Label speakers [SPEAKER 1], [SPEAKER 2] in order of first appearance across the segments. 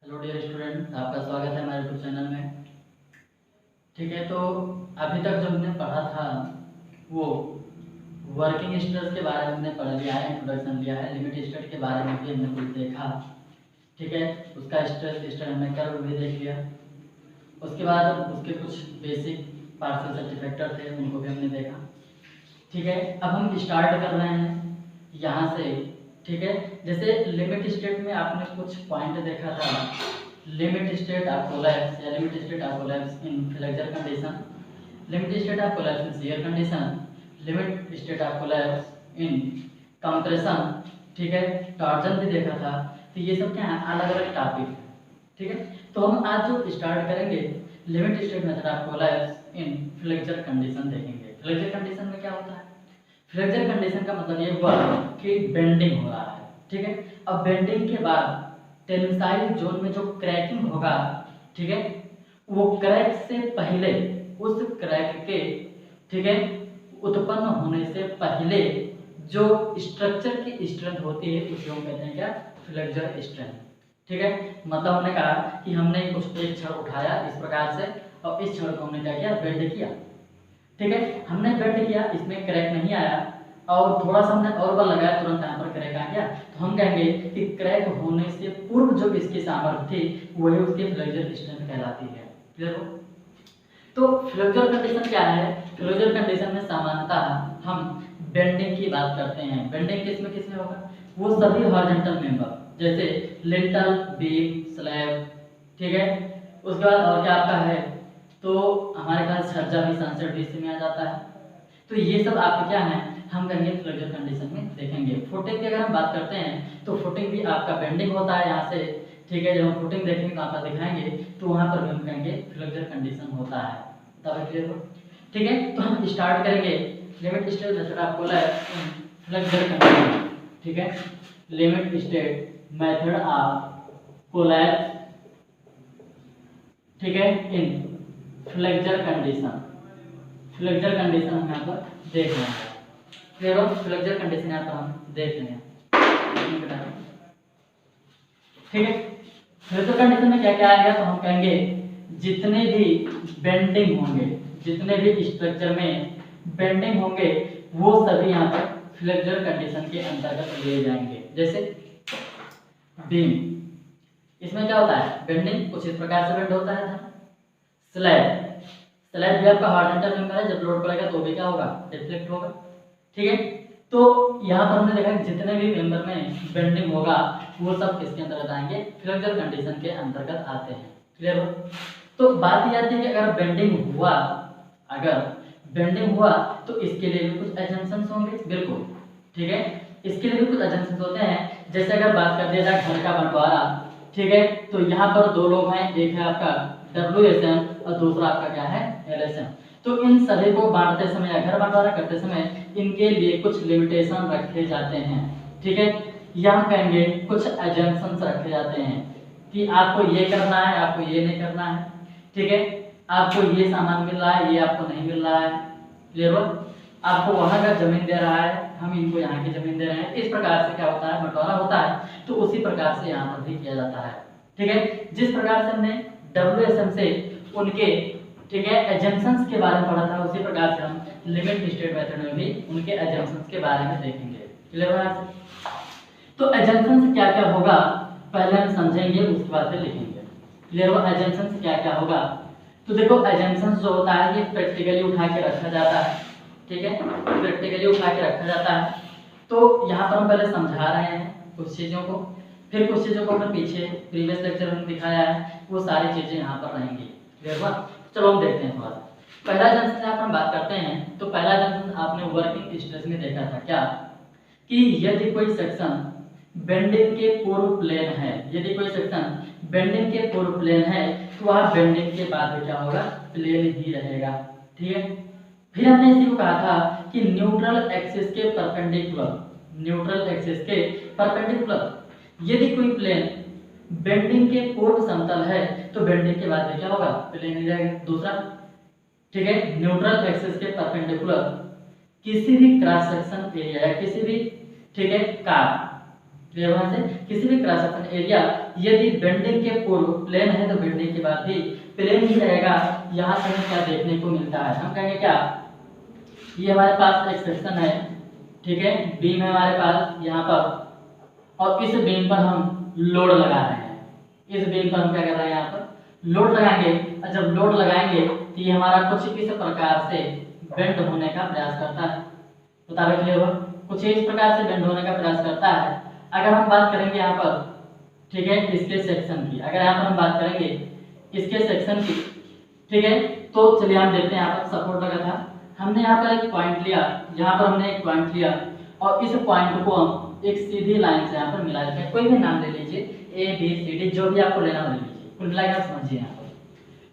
[SPEAKER 1] Hello dear student, आपका स्वागत है हमारे यूट्यूब चैनल में। ठीक है, तो अभी तक जो हमने पढ़ा था वो वर्किंग स्ट्रेस के बारे में हमने पढ़ लिया है, इंट्रोडक्शन लिया है। लिमिट स्टेट के बारे में भी हमने कुछ देखा। ठीक है, उसका स्ट्रेस स्टेट हमने कर्व भी देख लिया। उसके बाद उसके कुछ बेसिक पार्शियल सेफ्टी थे, उनको भी हमने देखा। ठीक है, अब हम स्टार्ट कर रहे हैं यहाँ से। ठीक है, जैसे लिमिट स्टेट में आपने कुछ पॉइंट देखा था। लिमिट स्टेट ऑफ कोलैप्स या limit state of collapse in flexor condition, limit state of collapse in shear condition, limit state of collapse in compression. ठीक है, टॉर्जन भी देखा था। तो ये सब क्या है, अलग अलग टॉपिक। ठीक है, तो हम आज जो स्टार्ट करेंगे limit state method of collapse in flexor condition देखेंगे। फ्लेक्सर कंडीशन में क्या होता है? फ्लेक्सर कंडीशन का मतलब ये हुआ कि बेंडिंग हो रहा है। ठीक है, अब बेंडिंग के बाद टेंसाइल जोन में जो क्रैकिंग होगा, ठीक है, वो क्रैक से पहले, उस क्रैक के, ठीक है, उत्पन्न होने से पहले जो स्ट्रक्चर की स्ट्रेंथ होती है उसे हम कहते हैं क्या? Flexor strength. ठीक है, मतलब हमने कहा कि हमने कुछ एक छड़ उठाया इस प्रकार से और इस छड़ को हमने क्या किया? बेंड किया। ठीक है, हमने बेंड किया, इसमें क्रैक नहीं आया और थोड़ा सा हमने और बल लगाया, तुरंत यहाँ पर क्रैक आ गया। तो हम कहेंगे कि क्रैक होने से पूर्व जो इसकी सामर्थ्य थी वही उसकी फ्लेक्सर स्ट्रेंथ कहलाती है। क्लियर हो? तो फ्लेक्सर कंडीशन क्या है? फ्लेक्सर कंडीशन में सामान्यतः हम बेंडिंग की बात करते हैं। बेंडिंग किस में होगा? वो सभी हॉरिजॉन्टल मेंबर जैसे लिंटल, बीम, स्लैब। ठीक है, उसके बाद और क्या आपका है? तो हमारे पास छज्जा भी सनसेट भी इसमें आ जाता है। तो ये सब आपके क्या है, हम कहेंगे फ्लेक्सर कंडीशन में देखेंगे। फुटिंग की अगर हम बात करते हैं तो फुटिंग भी आपका बेंडिंग होता है यहाँ से। ठीक है, जब हम फुटिंग देखेंगे तो आपका दिखाएंगे तो वहाँ पर भी हम कहेंगे फ्लेक्सर कंडीशन होता है। तब क्लियर हो? ठीक है, तो हम स्टार्ट करेंगे limit state method of collapse in flexor condition. ठीक है, limit state method of collapse, ठीक है, इन फ्लेक्सर कंडीशन। फ्लेक्सर कंडीशन हम यहाँ पर देख रहे हैं। क्लियर हो? फ्लेक्सर कंडीशन यहाँ पर हम देख रहे हैं। ठीक है, फ्लेक्सर कंडीशन में क्या क्या आएगा? तो हम कहेंगे जितने भी बेंडिंग होंगे, जितने भी स्ट्रक्चर में बेंडिंग होंगे वो सभी यहाँ पर फ्लेक्सर कंडीशन के अंतर्गत लिए जाएंगे। जैसे बीम, इसमें क्या होता है? बेंडिंग कुछ इस प्रकार से बेंड होता है। स्लैब, स्लैब भी आपका हॉरिजॉन्टल मेंबर है, जब लोड पड़ेगा तो भी क्या होगा? डिफ्लेक्ट होगा। ठीक है, तो यहाँ पर हमने देखा जितने भी मेंबर में बेंडिंग होगा वो सब किसके अंतर्गत आएंगे? फ्लेक्सर कंडीशन के अंतर्गत आते हैं। क्लियर हो? तो बात ये आती है कि अगर बेंडिंग हुआ, अगर बेंडिंग हुआ तो इसके लिए भी कुछ एजम्पशंस होंगे। बिल्कुल, ठीक है, इसके लिए भी कुछ एजम्पशंस होते हैं। जैसे अगर बात कर दिया जाए घर का बंटवारा, ठीक है, तो यहाँ पर दो लोग हैं, एक है आपका WSM और दूसरा आपका क्या है? LSM। तो इन सभी को बांटते समय या घर बंटवारा करते समय इनके लिए कुछ लिमिटेशन रखे जाते हैं। ठीक है, या हम कहेंगे कुछ एजम्पशंस रखे जाते हैं कि आपको ये करना है, आपको ये नहीं करना है। ठीक है, आपको ये सामान मिल रहा है, ये आपको नहीं मिल रहा है। क्लियर हो? आपको वहां का जमीन दे रहा है, हम इनको यहाँ की जमीन दे रहे हैं। इस प्रकार से क्या होता है? बंटवारा होता है। तो उसी प्रकार से यहाँ पर भी किया जाता है। ठीक है, जिस प्रकार से हमने WSM से उनके, ठीक है, एजम्पशंस के बारे में पढ़ा था, उसी प्रकार से हम लिमिट स्टेट मेथड में भी उनके एजम्पशंस के बारे में देखेंगे। क्लियर है? तो एजम्पशंस क्या क्या होगा पहले हम समझेंगे, उसके बाद फिर लिखेंगे। क्लियर हो? एजम्पशंस क्या क्या होगा? तो देखो, एजम्पशंस जो होता है ये प्रैक्टिकली उठा के रखा जाता है। ठीक है, प्रैक्टिकली उठा के रखा जाता है। तो यहाँ पर हम पहले समझा रहे हैं कुछ चीज़ों को, फिर कुछ चीज़ों को हमने पीछे प्रीवियस लेक्चर में दिखाया है, वो सारी चीज़ें यहाँ पर रहेंगी। क्लियर हुआ? चलो हम देखते हैं थोड़ा सा। पहला जंक्शन यहाँ पर हम बात करते हैं, तो पहला जंक्शन आपने वर्किंग स्ट्रेस में देखा था क्या? कि यदि कोई सेक्शन बेंडिंग के पूर्व प्लेन है, यदि कोई सेक्शन बेंडिंग के पूर्व प्लेन है तो वह बेंडिंग के बाद क्या होगा? प्लेन ही रहेगा। ठीक है, फिर हमने इसी को कहा था कि न्यूट्रल एक्सिस के परपेंडिकुलर, न्यूट्रल एक्सिस के परपेंडिकुलर यदि कोई प्लेन बेंडिंग के पूर्व समतल है तो बेंडिंग के बाद क्या होगा? प्लेन ही रहेगा। दूसरा, ठीक है, न्यूट्रल एक्सिस के परपेंडिकुलर किसी भी क्रॉस सेक्शन एरिया या किसी भी, ठीक है, कार, क्लियर होने से किसी भी क्रॉस सेक्शन एरिया यदि बेंडिंग के पूर्व प्लेन है तो बेंडिंग के बाद भी प्लेन ही रहेगा। यहाँ से हमें क्या देखने को मिलता है, हम कहेंगे क्या, ये हमारे पास एक सेक्शन है, ठीक है, बीम है हमारे पास यहाँ पर, और इस बीम पर हम लोड लगा रहे हैं। इस बीम पर हम क्या कर रहे हैं, यहाँ पर लोड लगाएंगे, और जब लोड लगाएंगे तो ये हमारा कुछ इस प्रकार से बेंड होने का प्रयास करता है। बता रहे क्लियर हो, कुछ इस प्रकार से बेंड होने का प्रयास करता है। अगर हम बात करेंगे यहाँ पर, ठीक है, इसके सेक्शन की, अगर यहाँ पर हम बात करेंगे इसके सेक्शन की, ठीक है, तो चलिए हम देखते हैं यहाँ पर सपोर्ट लगा था, हमने यहाँ पर एक पॉइंट लिया, यहाँ पर हमने एक पॉइंट लिया और इस पॉइंट को हम एक सीधी लाइन से यहाँ पर मिला देते हैं। कोई भी नाम ले लीजिए, ए बी सी डी, जो भी आपको लेना हो ले लीजिए, कुल मिलाकर समझिए यहाँ पर,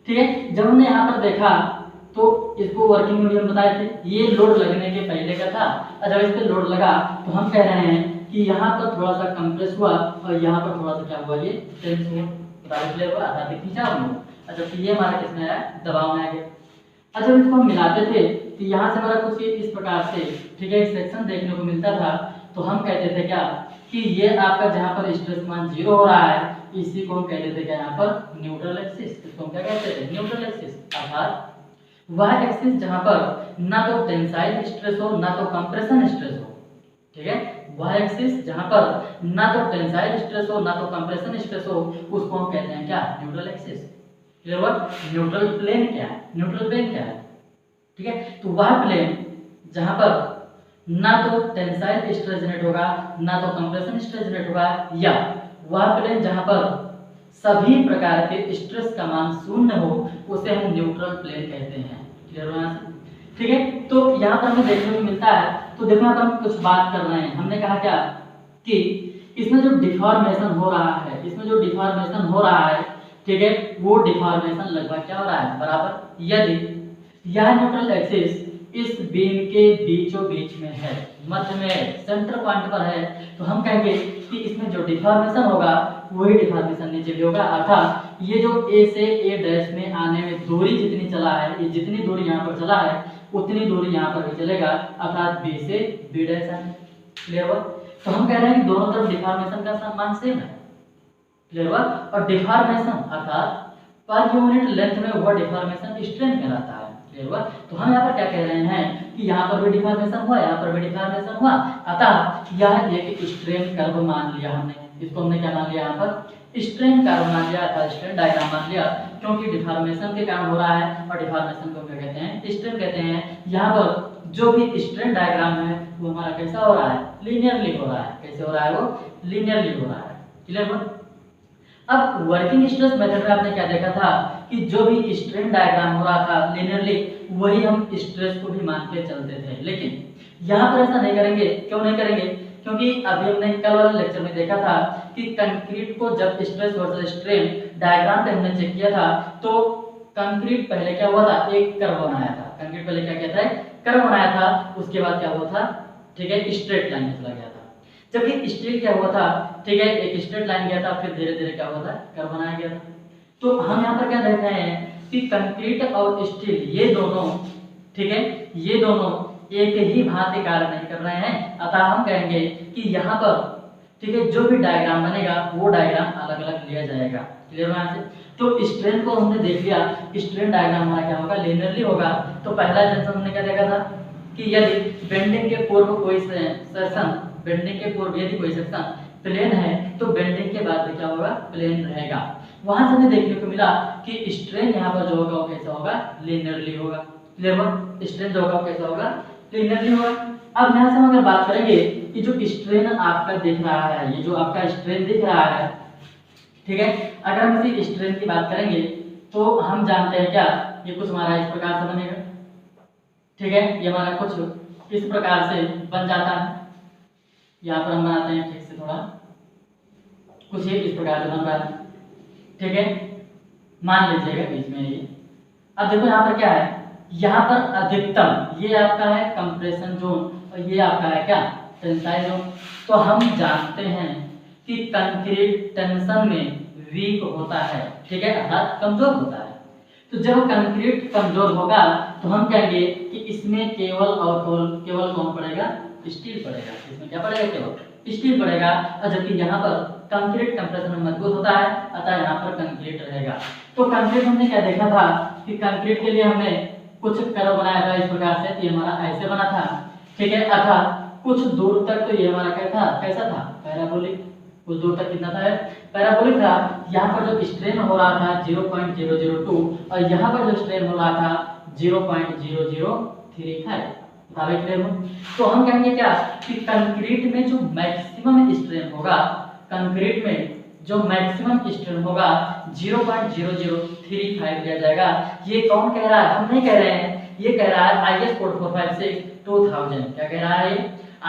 [SPEAKER 1] ठीक है। जब हमने यहाँ पर देखा तो इसको वर्किंग मीडियम बताए थे, ये लोड लगने के पहले का था, और जब इस पे लोड लगा तो हम कह रहे हैं कि यहाँ पर थोड़ा सा कंप्रेस हुआ और यहाँ पर थोड़ा सा क्या हुआ, ये टेंस हुआ, बता रहे हुआ, आधा खींचा हमने, अच्छा तो ये हमारा किसमें आया, दबाव में आ गया। अच्छा जब इसको हम मिलाते थे तो यहाँ से हमारा कुछ इस प्रकार से, ठीक है, एक सेक्शन देखने को मिलता था, तो हम कहते थे क्या कि ये आपका जहाँ पर स्ट्रेस मान 0 हो रहा है, इसी को हम कहते थे क्या, यहाँ पर न्यूट्रल एक्सिस, इसको हम क्या कहते थे, न्यूट्रल एक्सिस, अर्थात वह एक्सिस जहाँ पर ना तो टेंसाइल स्ट्रेस हो ना तो कंप्रेशन स्ट्रेस हो, ठीक है, वह एक्सिस जहाँ पर ना तो टेंसाइल स्ट्रेस हो ना तो कंप्रेशन स्ट्रेस हो, उसको हम कहते हैं क्या, न्यूट्रल एक्सिस। क्लियर हुआ, न्यूट्रल प्लेन क्या है, न्यूट्रल प्लेन क्या है, ठीक है, तो वह प्लेन जहाँ पर ना तो टेंसाइल स्ट्रेस जनरेट होगा ना तो कंप्रेशन स्ट्रेस जनरेट होगा, या वह प्लेन जहाँ पर सभी प्रकार के स्ट्रेस का मान 0 हो, उसे हम न्यूट्रल प्लेन कहते हैं। क्लियर हो यहाँ से, ठीक है। तो यहाँ पर हमें देखने को मिलता है, तो देखो यहाँ पर हम कुछ बात कर रहे हैं, हमने कहा क्या कि इसमें जो डिफॉर्मेशन हो रहा है, इसमें जो डिफॉर्मेशन हो रहा है, ठीक है, वो डिफॉर्मेशन लगभग क्या हो रहा है, बराबर, यदि यह न्यूट्रल एक्सिस इस बीम के बीचों बीच में है, मध्य में सेंटर पॉइंट पर है, तो हम कहेंगे कि इसमें जो डिफॉर्मेशन होगा वही डिफॉर्मेशन नीचे भी होगा, अर्थात ये जो ए से ए डैश में आने में दूरी जितनी चला है, ये जितनी दूरी यहाँ पर चला है उतनी दूरी यहाँ पर भी चलेगा, अर्थात बी से बी डैश आने। क्लियर हुआ, तो हम कह रहे हैं कि दोनों तरफ डिफॉर्मेशन का मान सेम है। क्लियर हुआ, और डिफॉर्मेशन अर्थात पर यूनिट लेंथ में हुआ डिफॉर्मेशन स्ट्रेन कहलाता है। क्लियर हुआ, तो हम यहाँ पर क्या कह रहे हैं कि यहाँ पर भी डिफॉर्मेशन हुआ, यहाँ पर भी डिफॉर्मेशन हुआ, अतः यह एक स्ट्रेन कर्व मान लिया हमने, इसको हमने क्या मान लिया, यहाँ पर स्ट्रेन कर्व मान लिया था, स्ट्रेन डायग्राम मान लिया, क्योंकि डिफॉर्मेशन के कारण हो रहा है, और डिफॉर्मेशन को क्या कहते हैं, स्ट्रेन कहते हैं। यहाँ पर जो भी स्ट्रेन डायग्राम है वो हमारा कैसा हो रहा है, लीनियरली हो रहा है। कैसे हो रहा है, वो लीनियरली हो रहा है। क्लियर हुआ, अब वर्किंग स्ट्रेस मेथड में आपने क्या देखा था कि जो भी स्ट्रेन डायग्राम हो रहा था लीनियरली, वही हम स्ट्रेस को भी मान के चलते थे, लेकिन यहाँ पर ऐसा नहीं करेंगे। क्यों नहीं करेंगे, क्योंकि अभी हमने कल वाले लेक्चर में देखा था कि कंक्रीट को जब स्ट्रेस वर्सेस स्ट्रेन डायग्राम पे हमने चेक किया था, तो कंक्रीट पहले क्या हुआ था, एक कर्व बनाया था। कंक्रीट पहले क्या कहता है, कर्व बनाया था, उसके बाद क्या हुआ था, ठीक है, स्ट्रेट लाइन में चला गया था। जबकि स्टील क्या हुआ था, ठीक है, एक स्ट्रेट लाइन गया था, फिर धीरे धीरे क्या हुआ था, कर्व बनाया गया था। तो हम यहाँ पर क्या देख रहे हैं कि कंक्रीट और स्टील ये दोनों, ठीक है, ये दोनों एक ही भांति कार्य नहीं कर रहे हैं, अतः हम कहेंगे कि यहाँ पर, ठीक है, जो भी डायग्राम बनेगा वो डायग्राम अलग अलग लिया जाएगा। क्लियर है यहाँ से, तो स्ट्रेन को हमने देख लिया, स्ट्रेन डायग्राम हमारा क्या होगा, लीनियरली होगा। तो पहला जंक्शन हमने क्या देखा था कि यदि बेंडिंग के पूर्व कोई सेक्शन, बेंडिंग के पूर्व यदि कोई सेक्शन प्लेन है तो बेंडिंग के बाद भी क्या होगा, प्लेन रहेगा। वहां से हमें देखने को मिला कि स्ट्रेन यहाँ पर जो होगा वो कैसा होगा, लीनियरली होगा। क्लियर हुआ, स्ट्रेन जो होगा वो कैसा होगा, लीनियरली होगा। अब यहाँ से हम अगर बात करेंगे कि जो स्ट्रेन आपका दिख रहा है, ये जो आपका स्ट्रेन दिख रहा है, ठीक है, अगर हम इसी स्ट्रेन की बात करेंगे तो हम जानते हैं क्या, ये कुछ हमारा इस प्रकार से बनेगा, ठीक है, ये हमारा कुछ इस प्रकार से बन जाता है। यहाँ पर हम बनाते हैं ठीक से, थोड़ा कुछ ये इस प्रकार से बन रहा है, ठीक है, मान लीजिएगा बीच में ये। अब देखो यहाँ पर क्या है, यहाँ पर अधिकतम ये आपका है कंप्रेशन जोन और ये आपका है क्या, टेंसाइल जोन। तो हम जानते हैं कि कंक्रीट टेंशन में वीक होता है, ठीक है, अर्थात कमजोर होता है। तो जब कंक्रीट कमजोर होगा तो हम कहेंगे कि इसमें केवल और केवल कौन पड़ेगा, स्टील पड़ेगा। इसमें क्या पड़ेगा, केवल स्टील पड़ेगा। और जबकि यहाँ पर कंक्रीट कंप्रेशन में मजबूत होता है, अतः यहाँ पर कंक्रीट रहेगा। तो कंक्रीट हमने क्या देखा था कि कंक्रीट के लिए हमने कुछ कर्व बनाया था इस प्रकार से, ये हमारा ऐसे बना था, ठीक है, अतः कुछ दूर तक तो ये हमारा क्या था, कैसा था, पैराबोलिक। कुछ दूर तक कितना था, पैराबोलिक था। यहाँ पर जो स्ट्रेन हो रहा था 0.002 और यहाँ पर जो स्ट्रेन हो रहा था 0.0035। तो हम कहेंगे क्या कि कंक्रीट में जो मैक्सिमम स्ट्रेन होगा, कंक्रीट में जो मैक्सिमम स्ट्रेन होगा 0.0035 दिया जाएगा। ये कौन कह रहा है, हम नहीं कह रहे हैं, ये कह रहा है IS कोड 456-2000। क्या कह रहा है,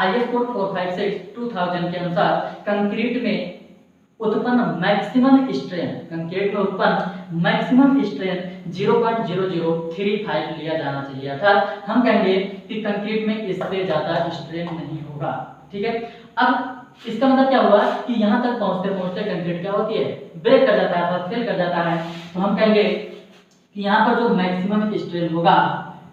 [SPEAKER 1] IS कोड 456-2000 के अनुसार कंक्रीट में उत्पन्न मैक्सिमम स्ट्रेन, कंक्रीट में उत्पन्न मैक्सिमम स्ट्रेन 0.0035 लिया जाना चाहिए। अर्थात हम कहेंगे कि कंक्रीट में इससे ज्यादा स्ट्रेन नहीं होगा, ठीक है। अब इसका मतलब क्या हुआ कि यहाँ तक पहुँचते पहुँचते कंक्रीट क्या होती है, ब्रेक कर जाता है अथवा फेल कर जाता है। तो हम कहेंगे कि यहाँ पर जो मैक्सिमम स्ट्रेन होगा,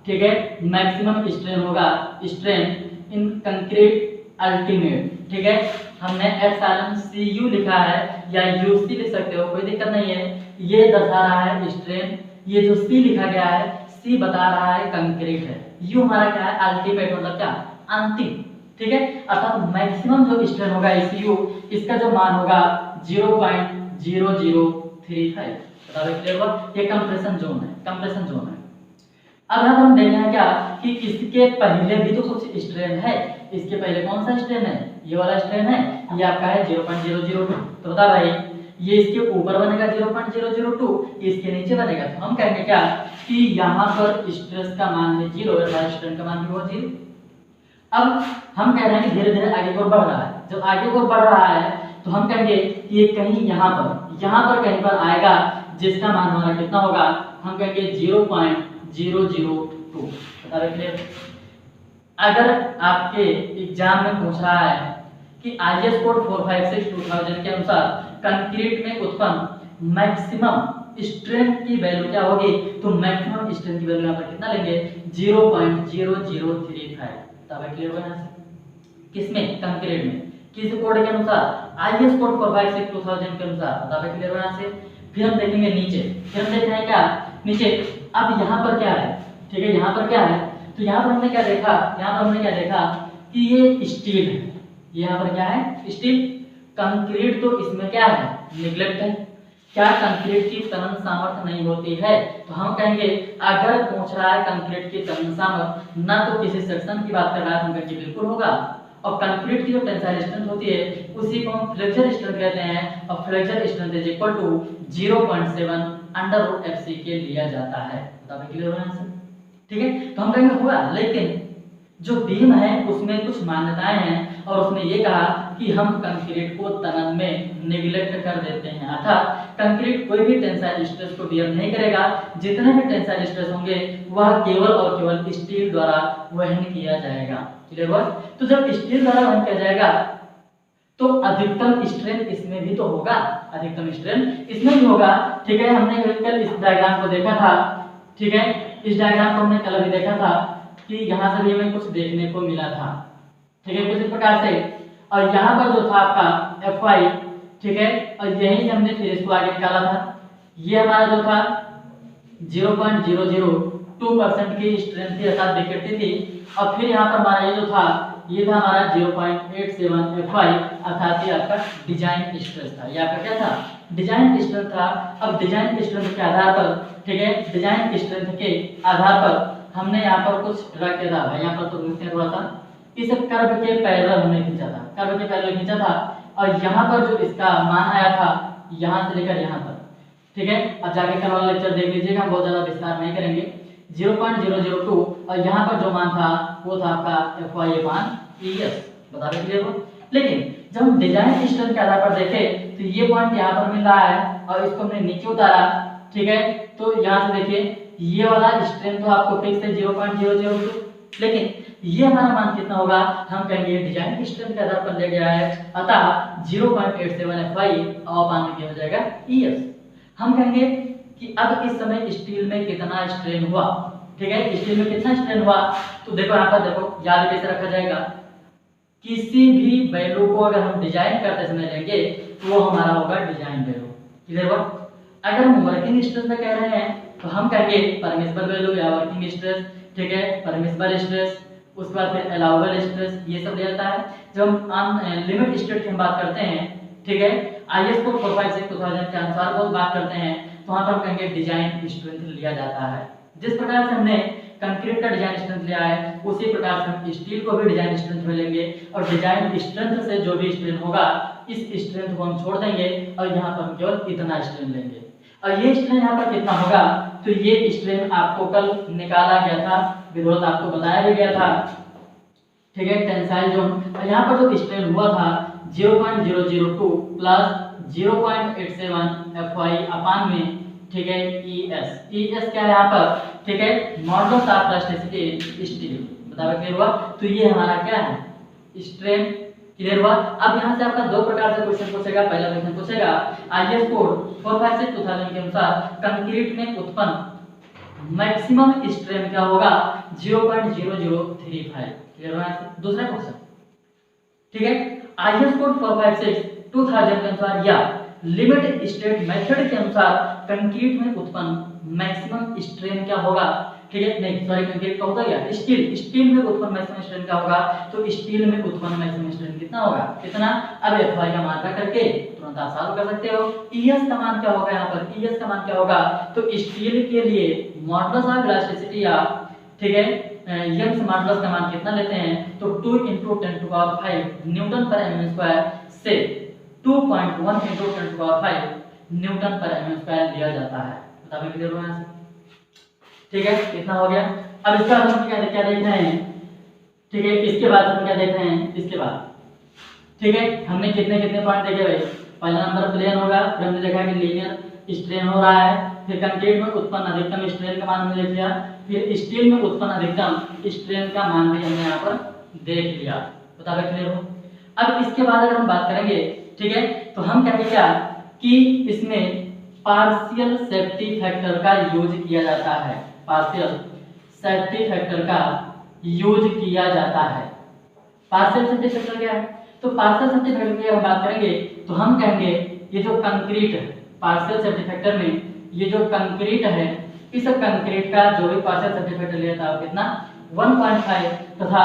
[SPEAKER 1] ठीक है, मैक्सिमम स्ट्रेन होगा, स्ट्रेन इन कंक्रीट अल्टीमेट, ठीक है, हमने एप्सिलॉन CU लिखा है या UC लिख सकते हो, कोई दिक्कत नहीं है। ये दर्शा रहा है स्ट्रेन, ये जो C लिखा गया है, C बता रहा है कंक्रीट है, U हमारा क्या है, अल्टीमेट मतलब क्या, अंतिम, ठीक है। अर्थात मैक्सिमम जो स्ट्रेन होगा SU, इसका जो मान होगा 0.0035। बताओ क्लियर हुआ, ये कंप्रेशन जोन है, कंप्रेशन जोन है। अब हम देखेंगे क्या कि इसके पहले भी तो कुछ स्ट्रेन है, इसके पहले कौन सा स्ट्रेन है, ये वाला स्ट्रेन है, ये आपका है 0.002। तो बता भाई ये इसके ऊपर बनेगा 0.002, इसके नीचे बनेगा। तो हम कहेंगे क्या कि यहाँ पर स्ट्रेस का मान है 0 और स्ट्रेन का मान भी होगा 0। अब हम कह रहे हैं कि धीरे धीरे आगे को बढ़ रहा है, जब आगे को बढ़ रहा है तो हम कहेंगे कि ये कहीं यहाँ पर कहीं पर आएगा, जिसका मान हमारा कितना होगा, हम कहेंगे 0.002। बता रहे क्लियर। अगर आपके एग्जाम में पूछ रहा है कि IS कोड 456-2000 के अनुसार कंक्रीट में उत्पन्न मैक्सिमम स्ट्रेंथ की वैल्यू क्या होगी, तो मैक्सिमम स्ट्रेंथ की वैल्यू यहाँ पर कितना लेंगे, 0.0035। तब क्लियर हो यहाँ से, किसमें, कंक्रीट में, किस कोड के अनुसार, IS कोड 456-2000 के अनुसार। तब क्लियर हो यहाँ से। फिर हम देखेंगे नीचे, फिर हम देख रहे हैं क्या नीचे। अब यहाँ पर क्या है, ठीक है, यहाँ पर क्या है, तो यहाँ पर हमने क्या देखा, यहाँ पर हमने क्या देखा कि ये स्टील है, ये यहाँ पर क्या है, स्टील। कंक्रीट तो इसमें क्या है, निग्लेक्ट है। क्या कंक्रीट की तनन सामर्थ्य नहीं होती है, तो हम कहेंगे अगर पूछ रहा है कंक्रीट की तनन सामर्थ्य, ना तो किसी सेक्शन की बात कर रहा है, हम कहेंगे बिल्कुल होगा। और कंक्रीट की जो टेंसाइल स्ट्रेंथ होती है उसी को हम फ्लेक्चर स्ट्रेंथ कहते हैं, और flexure strength is equal to 0.7 √FC के लिया जाता है। बताओ क्लियर हो आंसर, ठीक है। तो हम कहेंगे हुआ, लेकिन जो बीम है उसमें कुछ मान्यताएं हैं, और उसने ये कहा कि हम कंक्रीट को तनन में निगलेक्ट कर देते हैं। अर्थात कंक्रीट कोई भी टेंसाइल स्ट्रेस को बियर नहीं करेगा, जितने भी टेंसाइल स्ट्रेस होंगे वह केवल और केवल स्टील द्वारा वहन किया जाएगा। क्लियर हुआ। तो जब स्टील द्वारा वहन किया जाएगा तो अधिकतम स्ट्रेन इसमें भी तो होगा, अधिकतम स्ट्रेन इसमें भी होगा, ठीक है। हमने कल इस डायग्राम को देखा था, ठीक है, इस डायग्राम को हमने कल भी देखा था कि यहाँ से भी हमें कुछ देखने को मिला था, ठीक है, कुछ इस प्रकार से। और यहाँ पर जो था आपका Fy, ठीक है, और यहीं से हमने फिर इसको आगे निकाला था। ये हमारा जो था 0.002% की स्ट्रेंथ थी, अर्थात विकृति थी। और फिर यहाँ पर हमारा ये जो था, ये था हमारा 0.87 Fy, अर्थात ये आपका डिजाइन स्ट्रेस था। ये आपका क्या था, डिजाइन स्ट्रेंथ था। अब डिजाइन स्ट्रेंथ के आधार पर, ठीक है, डिजाइन स्ट्रेंथ के आधार पर हमने यहाँ पर कुछ ड्रा किया था। यहाँ पर तो थोड़ा सा इस कर्व के पैरेलल हमने खींचा था, कर्व के पैरेलल खींचा था, और यहाँ पर जो इसका मान आया था यहाँ से लेकर यहाँ तक, ठीक है। अब जाके कल वाला लेक्चर देख लीजिएगा, बहुत ज्यादा विस्तार नहीं करेंगे। 0.002 और यहाँ पर जो मान था वो था आपका Fy मान ES। बता रहे क्लियर हो। लेकिन जब हम डिजाइन स्ट्रेंथ के आधार पर देखें तो ये पॉइंट यहाँ पर मिल रहा है और इसको हमने नीचे उतारा, ठीक है। तो यहाँ से देखिए ये वाला स्ट्रेंथ तो आपको फिक्स है 0.002, लेकिन ये हमारा मान कितना होगा, हम कहेंगे डिजाइन स्ट्रेंथ के आधार पर ले गया है, अतः 0.87 Fy और मान में क्या हो जाएगा ES। हम कहेंगे कि अब इस समय स्टील में कितना स्ट्रेन हुआ, ठीक है, स्टील में कितना स्ट्रेन हुआ। तो देखो यहाँ पर देखो, याद कैसे रखा जाएगा, किसी भी वैल्यू को अगर हम डिजाइन करते समय लेंगे तो वो हमारा होगा डिजाइन वैल्यू। क्लियर हुआ? अगर हम वर्किंग स्ट्रेस में कह रहे हैं तो हम कहेंगे परमिसिबल वैल्यू या वर्किंग स्ट्रेस, ठीक है, परमिसिबल स्ट्रेस, उसके बाद फिर अलाउबल स्ट्रेस, ये सब दिया जाता है। जब हम लिमिट स्टेट की हम बात करते हैं, ठीक है, आईएस कोड 456/2000 के अनुसार वो बात करते हैं, तो वहां पर हम कहेंगे डिजाइन स्ट्रेंथ लिया जाता है। जिस प्रकार से हमने कंक्रीट का डिजाइन स्ट्रेंथ लिया है उसी प्रकार से हम स्टील को भी डिजाइन स्ट्रेंथ में लेंगे, और डिजाइन स्ट्रेंथ से जो भी स्ट्रेन होगा इस स्ट्रेंथ को हम छोड़ देंगे और यहाँ पर हम केवल इतना स्ट्रेन लेंगे। और ये स्ट्रेन यहाँ पर कितना होगा, तो ये स्ट्रेन आपको कल निकाला गया था, विरोध आपको बताया भी गया था, ठीक है, टेंसाइल जोन। और यहाँ पर जो स्ट्रेन हुआ था 0.002 प्लस 0.87 FY अपान में, ठीक है, ES क्या है यहाँ पर, ठीक है, मॉडुलस ऑफ प्लास्टिसिटी स्टील, बताओ क्लियर हुआ? तो ये हमारा क्या है, स्ट्रेन। क्लियर हुआ? अब यहाँ से आपका दो प्रकार से क्वेश्चन पूछेगा। पहला क्वेश्चन पूछेगा आईएस कोड 456/2000 के अनुसार कंक्रीट में उत्पन्न मैक्सिमम स्ट्रेन क्या होगा, 0.0035। क्लियर हुआ? दूसरा क्वेश्चन, ठीक है, आईएस कोड 456/2000 के अनुसार या लिमिट स्टेट मेथड के अनुसार कंक्रीट में उत्पन्न मैक्सिमम स्ट्रेन क्या होगा, ठीक है, नहीं सॉरी, कंक्रीट का होता क्या, स्टील में उत्पन्न मैक्सिमम स्ट्रेन क्या होगा, तो स्टील में उत्पन्न मैक्सिमम स्ट्रेन कितना होगा, कितना? अब FY का मान रख करके तुरंत आप सॉल्व कर सकते हो। ES का मान क्या होगा, यहाँ पर ES का मान क्या होगा, तो स्टील के लिए मॉडुलस ऑफ इलास्टिसिटी या, ठीक है, यंग्स मॉडुलस का मान कितना लेते हैं, तो 2 × 10⁵ न्यूटन पर mm² से 2.1 × 10⁵ न्यूटन पर mm² लिया जाता है। बताओ क्लियर हुआ? ठीक है, कितना हो गया? अब इसका हम क्या देख रहे हैं, ठीक है, इसके बाद हम क्या देख रहे हैं, इसके बाद, ठीक है, हमने कितने पॉइंट देखे भाई। पहला नंबर प्लेन होगा, फिर हमने देखा कि लीनियर स्ट्रेन हो रहा है, फिर कंक्रीट में उत्पन्न अधिकतम स्ट्रेन का मान हमने देख लिया, फिर स्टील में उत्पन्न अधिकतम स्ट्रेन का मान भी हमने यहाँ पर देख लिया। बताओ क्लियर हो? अब इसके बाद अगर हम बात करेंगे, ठीक है, तो हम कहेंगे क्या कि इसमें पार्शियल सेफ्टी फैक्टर का यूज किया जाता है, पार्शियल सेफ्टी फैक्टर का यूज किया जाता है। पार्शियल सेफ्टी फैक्टर क्या है, तो पार्शियल सेफ्टी फैक्टर की हम बात करेंगे तो हम कहेंगे ये जो कंक्रीट है, पार्शियल सेफ्टी फैक्टर में ये जो कंक्रीट है, इस कंक्रीट का जो भी पार्शियल सेफ्टी फैक्टर लेता है कितना, 1.5, तथा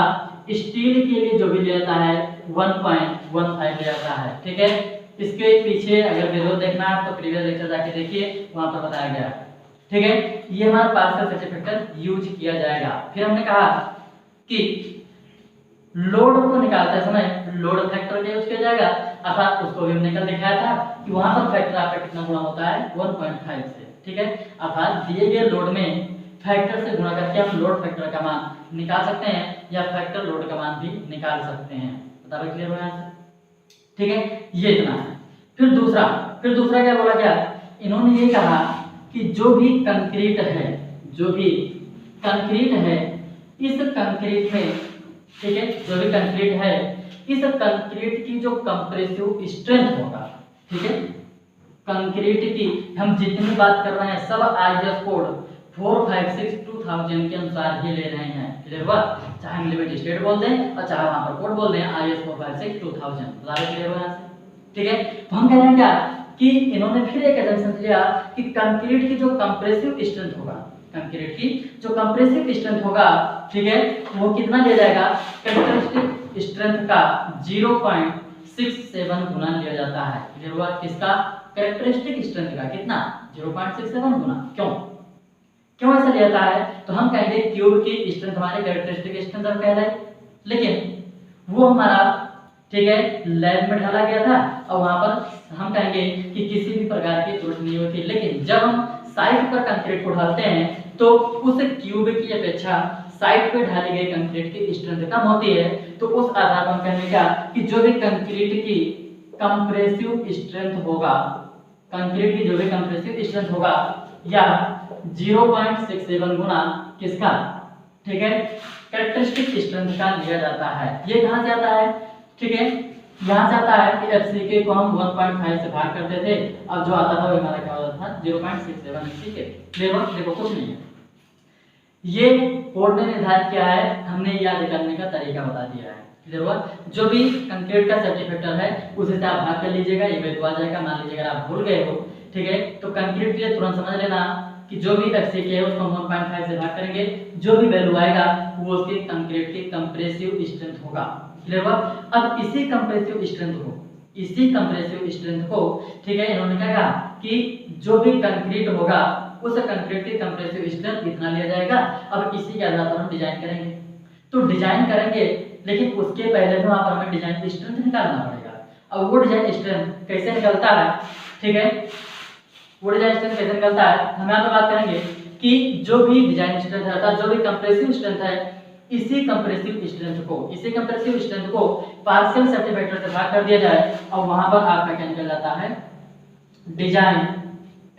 [SPEAKER 1] स्टील के लिए जो भी लेता है 1.15 लेता है। ठीक है, इसके पीछे अगर वीडियो देखना है तो प्रीवियस लेक्चर जाके देखिए, वहां पर बताया गया। ठीक है, ये हमारा पार्शियल सेफ्टी फैक्टर यूज किया जाएगा। फिर हमने कहा कि लोड को निकालते समय लोड फैक्टर का यूज किया जाएगा, अर्थात उसको भी हमने कल दिखाया था कि वहां पर फैक्टर आपका कितना गुणा होता है, 1.5 से। ठीक है, अर्थात दिए गए लोड में फैक्टर से गुणा करके हम लोड फैक्टर का मान निकाल सकते हैं या फैक्टर लोड का मान भी निकाल सकते हैं। बताओ क्लियर हो यहाँ से? ठीक है, ये इतना है। फिर दूसरा क्या बोला गया, इन्होंने ये कहा कि जो भी कंक्रीट है, जो भी कंक्रीट है, इस कंक्रीट में, ठीक है, जो भी कंक्रीट है, इस कंक्रीट की जो कंप्रेसिव स्ट्रेंथ होगा, ठीक है, कंक्रीट की हम जितनी बात कर रहे हैं सब आईएस कोड 456/2000 के अनुसार ही ले रहे हैं। क्लियर हुआ? चाहे हम लिमिट स्टेट बोल दें और चाहे वहां पर कोड बोल दें आईएस 456/2000। बता रहे क्लियर हुआ यहाँ से? ठीक है, तो हम कह रहे हैं क्या कि इन्होंने फिर एक एजम्पशन लिया कि कंक्रीट की जो कंप्रेसिव स्ट्रेंथ होगा, कंक्रीट की जो कंप्रेसिव स्ट्रेंथ होगा, ठीक है, वो कितना लिया जाएगा, कैरेक्टरिस्टिक स्ट्रेंथ का 0.67 गुना लिया जाता है। क्लियर हुआ? किसका? कैरेक्टरिस्टिक स्ट्रेंथ का कितना, 0.67 गुना। क्यों ऐसा लिया जाता है, तो हम कहेंगे क्यूब की स्ट्रेंथ हमारे कैरेक्टरिस्टिक स्ट्रेंथ कहलाए, लेकिन वो हमारा, ठीक है, लैब में ढाला गया था और वहां पर हम कहेंगे कि किसी भी प्रकार की त्रुटि नहीं होती, लेकिन जब हम साइट पर कंक्रीट को ढालते हैं तो उस क्यूब की अपेक्षा साइट पे ढाली गई कंक्रीट की स्ट्रेंथ कम होती है। तो उस आधार पर हम कहेंगे क्या कि जो भी कंक्रीट की कंप्रेसिव स्ट्रेंथ होगा, कंक्रीट की जो भी कंप्रेसिव स्ट्रेंथ होगा या 0.67 गुना किसका, ठीक है, कैरेक्टरिस्टिक स्ट्रेंथ का लिया जाता है। ये कहां से आता है, ठीक है, यहाँ से आता है कि FCK को हम 1.5 से भाग करते थे, अब जो आता था वो हमारा क्या होता था, 0.67। ठीक है, देखो कुछ नहीं है। ये कोड ने निर्धारित किया है, हमने याद करने का तरीका बता दिया है। क्लियर हुआ? जो भी कंक्रीट का सेफ्टी फैक्टर है उसे से आप भाग कर लीजिएगा, ये वैल्यू आ जाएगा। मान लीजिए अगर आप भूल गए हो, ठीक है, तो कंक्रीट के लिए तुरंत समझ लेना कि जो भी FCK है उसको हम 1.5 से भाग करेंगे, जो भी वैल्यू आएगा वो उसके कंक्रीट की कंप्रेसिव स्ट्रेंथ होगा। क्लियर हुआ? अब इसी कंप्रेसिव स्ट्रेंथ को ठीक है, इन्होंने क्या कहा कि जो भी कंक्रीट होगा उस कंक्रीट की कंप्रेसिव स्ट्रेंथ इतना लिया जाएगा। अब इसी के आधार पर हम डिजाइन करेंगे, तो डिजाइन करेंगे, लेकिन उसके पहले वहां पर हमें डिजाइन की स्ट्रेंथ निकालना पड़ेगा। अब वो डिजाइन स्ट्रेंथ कैसे निकलता है, ठीक है, वो डिजाइन स्ट्रेंथ कैसे निकलता है, हम यहाँ पर बात करेंगे कि जो भी डिजाइन स्ट्रेंथ है अर्थात जो भी कंप्रेसिव स्ट्रेंथ है, इसी कंप्रेसिव स्ट्रेंथ को पार्शियल सेफ्टी फैक्टर से भाग कर दिया जाए और वहां पर आपका क्या निकल जाता है, डिजाइन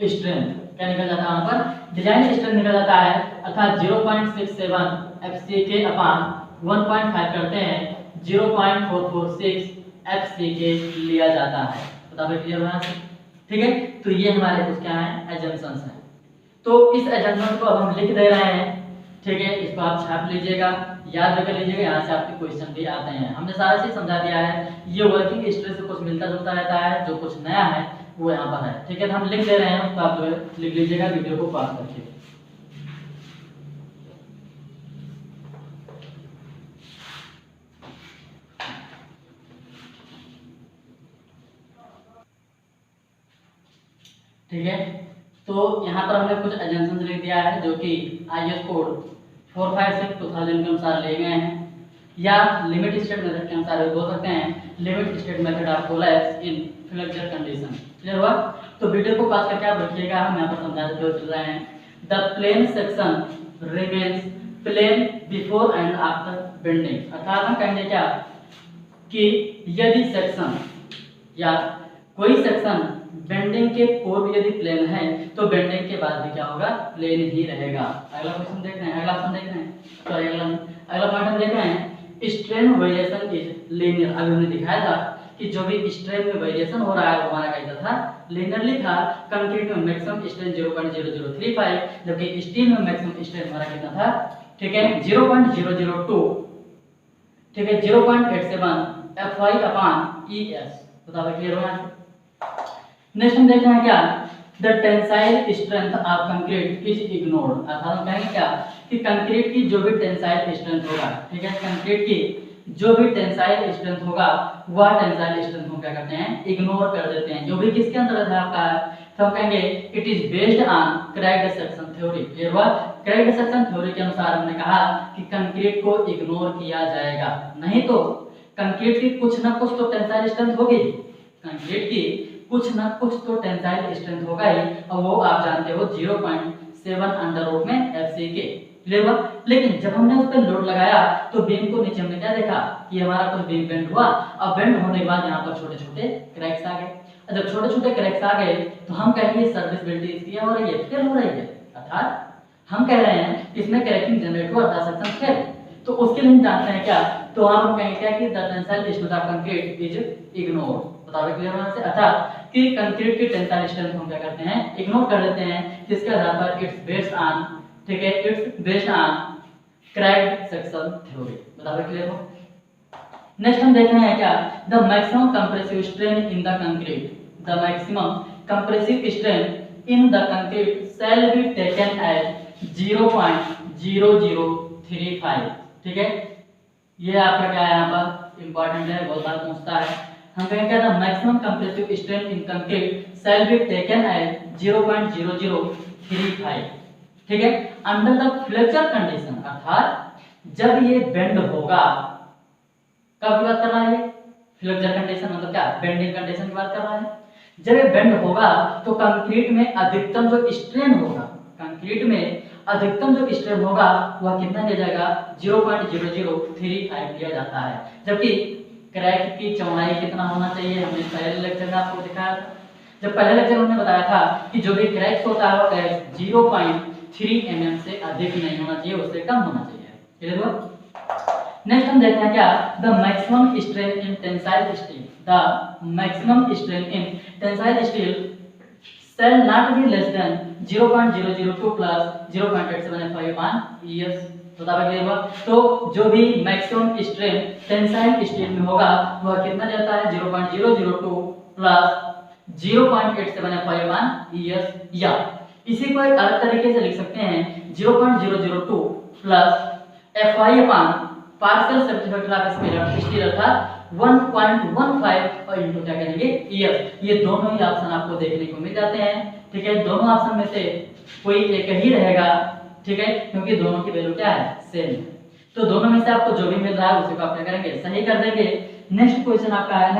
[SPEAKER 1] स्ट्रेंथ। क्या निकल जाता है वहां पर, डिजाइन स्ट्रेंथ निकल जाता है, अर्थात 0.67 FCK अपान 1.5 करते हैं 0.446 FCK लिया जाता है। बताइए क्लियर हुआ? ठीक है, तो ये हमारे कुछ क्या है, एजम्पशंस हैं। तो इस एजम्पशन को अब हम लिख दे रहे हैं, ठीक है, इसको आप छाप लीजिएगा, याद रख लीजिएगा, यहाँ से आपके क्वेश्चन भी आते हैं। हमने सारा चीज समझा दिया है, ये वर्किंग स्ट्रेस से कुछ मिलता जुलता रहता है, जो कुछ नया है वो यहाँ पर है। ठीक है, तो हम लिख दे रहे हैं, उसको आप लिख लीजिएगा वीडियो को पॉज करके। ठीक है, तो यहाँ पर हमने कुछ एजम्पशंस लिख दिया है जो कि IS कोड 456/2000 के अनुसार लिए गए हैं, या लिमिट स्टेट मेथड के अनुसार भी बोल सकते हैं, limit state method of collapse in flexure condition. Clear हुआ? तो वीडियो को पास करके आप रखिएगा, हम यहाँ पर समझाते हुए चल रहे हैं। The plane section remains plane before and after bending, अर्थात हम कहेंगे क्या कि यदि सेक्शन या कोई सेक्शन बेंडिंग के पूर्व यदि प्लेन है तो बेंडिंग के बाद भी क्या होगा, प्लेन ही रहेगा। अगला क्वेश्चन देख रहे हैं, अगला ऑप्शन देख रहे हैं, तो अगला पॉइंट हम देख रहे हैं, स्ट्रेन वेरिएशन इज लीनियर। अभी हमने दिखाया था कि जो भी स्ट्रेन में वेरिएशन हो रहा है वो हमारा कैसा था, लीनियरली था। कंक्रीट में मैक्सिमम स्ट्रेन 0.0035, जबकि स्टील में मैक्सिमम स्ट्रेन हमारा कितना था, ठीक है, 0.002, ठीक है, 0.87 FY/ES। बताओ क्लियर हो? नेक्स्ट हम देख रहे हैं क्या, the tensile strength of concrete is ignored, अर्थात हम कहेंगे क्या कि कंक्रीट की जो भी टेंसाइल स्ट्रेंथ होगा, ठीक है, कंक्रीट की जो भी टेंसाइल स्ट्रेंथ होगा वह टेंसाइल स्ट्रेंथ को क्या करते हैं, इग्नोर कर देते हैं। जो भी किसके अंतर्गत है आपका, तो हम कहेंगे it is based on cracked section theory. Clear हुआ? क्रैक्ड सेक्शन थ्योरी के अनुसार हमने कहा कि कंक्रीट को इग्नोर किया जाएगा, नहीं तो कंक्रीट की कुछ ना कुछ तो टेंसाइल स्ट्रेंथ होगी, कंक्रीट की कुछ ना कुछ तो टेंसाइल स्ट्रेंथ होगा ही, और वो आप जानते हो 0.7 अंडर रूट में FCK। क्लियर हुआ? लेकिन जब हमने उस पर लोड लगाया तो बीम को नीचे हमने क्या देखा कि हमारा कुछ बीम बेंड हुआ, और बेंड होने के बाद यहाँ पर छोटे छोटे क्रैक्स आ गए। जब छोटे छोटे क्रैक्स आ गए तो हम कहेंगे सर्विसबिलिटी इसकी हो रही है, फेल हो रही है, अर्थात हम कह रहे हैं इसमें क्रैकिंग जनरेट हुआ, सेक्शन फेल। तो उसके लिए हम जानते हैं क्या, तो हम कहेंगे क्या कि the tensile strength of concrete is ignore. बताओ क्लियर होने से, अर्थात कि कंक्रीट की टेंसाइल स्ट्रेंथ हम क्या करते हैं, इग्नोर कर देते हैं, जिसके आधार पर इट्स बेस्ड ऑन, ठीक है, it's based on cracked section theory. बताओ क्लियर हो? नेक्स्ट हम देख रहे हैं क्या, the maximum compressive strain in the concrete, the maximum compressive strain in the concrete shall be taken as 0.0035। ठीक है, ये आपका क्या है, यहाँ पर इंपॉर्टेंट है, बहुत बार पूछता है। हम कहेंगे क्या, the maximum compressive strain in concrete shall be taken as 0.0035। ठीक है, अंडर द फ्लेक्चर कंडीशन, अर्थात जब ये बेंड होगा, कब की बात कर रहा है, फ्लेक्चर कंडीशन मतलब क्या, बेंडिंग कंडीशन की बात कर रहा है। जब ये बेंड होगा तो कंक्रीट में अधिकतम जो स्ट्रेन होगा, कंक्रीट में अधिकतम जो स्ट्रेन होगा वह कितना लिया जाएगा, 0.0035 लिया जाता है। जबकि क्रैक की चौड़ाई कितना होना चाहिए, हमने पहले लेक्चर में आपको दिखाया था। जब पहले लेक्चर में हमने बताया था कि जो भी क्रैक्स होता है वो क्रैक 0.3 mm से अधिक नहीं होना चाहिए, उससे कम होना चाहिए। क्लियर हुआ? नेक्स्ट हम देखते हैं क्या, the maximum strain in tensile steel, the maximum strain in tensile steel shall not be less than 0.002 plus 0.875 upon ES। तो जो भी मैक्सिमम स्ट्रेन टेंसाइल स्टील में होगा वह कितना देता है 0.002 प्लस 0.875 upon ES, या इसी को एक अलग तरीके से लिख सकते हैं 0.002 plus FI upon partial safety factor of steel अर्थात 1.15 और इनटू क्या करेंगे EF। ये दोनों ही ऑप्शन आपको देखने को मिल जाते हैं, ठीक है। दोनों ऑप्शन में से कोई एक ही रहेगा, ठीक है, क्योंकि दोनों की वैल्यू क्या है सेम है। तो दोनों में से आपको जो भी मिल रहा है उसी को आप क्या करेंगे सही कर देंगे। नेक्स्ट क्वेश्चन आपका है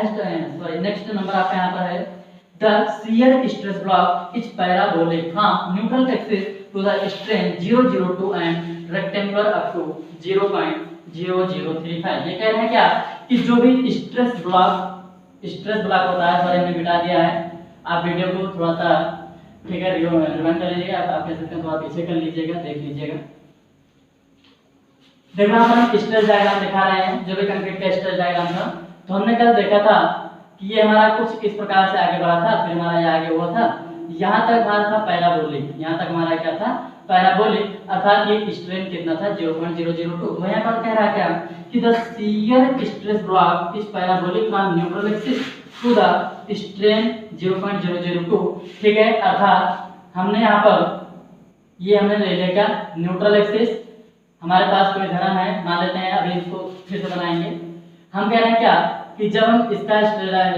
[SPEAKER 1] नेक्स्ट नंबर आपका यहाँ पर है the shear stress block is parabolic from neutral axis to the strain 002 and rectangular up to 0.0035। ये कह रहे हैं क्या कि जो भी स्ट्रेस ब्लॉक होता है, सॉरी हमने मिटा दिया है, आप वीडियो को थोड़ा सा ठीक है रिवाइंड कर लीजिएगा, आप कह सकते हैं थोड़ा पीछे कर लीजिएगा, देख लीजिएगा। देखो यहाँ पर हम स्ट्रेस डायग्राम दिखा रहे हैं, जो भी कंक्रीट का स्ट्रेस डायग्राम था। तो हमने कल देखा था कि ये हमारा कुछ इस प्रकार से आगे बढ़ा था, फिर हमारा ये आगे हुआ था, यहाँ तक हमारा था पैराबोलिक, यहाँ तक हमारा क्या था पैराबोलिक, अर्थात ये स्ट्रेन कितना था 0.002। तो यहाँ पर कह रहा है क्या कि the shear stress block is parabolic from neutral axis to the strain 0.002, ठीक है। अर्थात हमने यहाँ पर ये हमने ले लिया क्या न्यूट्रल एक्सिस, हमारे पास कोई धरन है मान लेते हैं, अभी इसको फिर से बनाएंगे। हम कह रहे हैं क्या कि जब हम इसका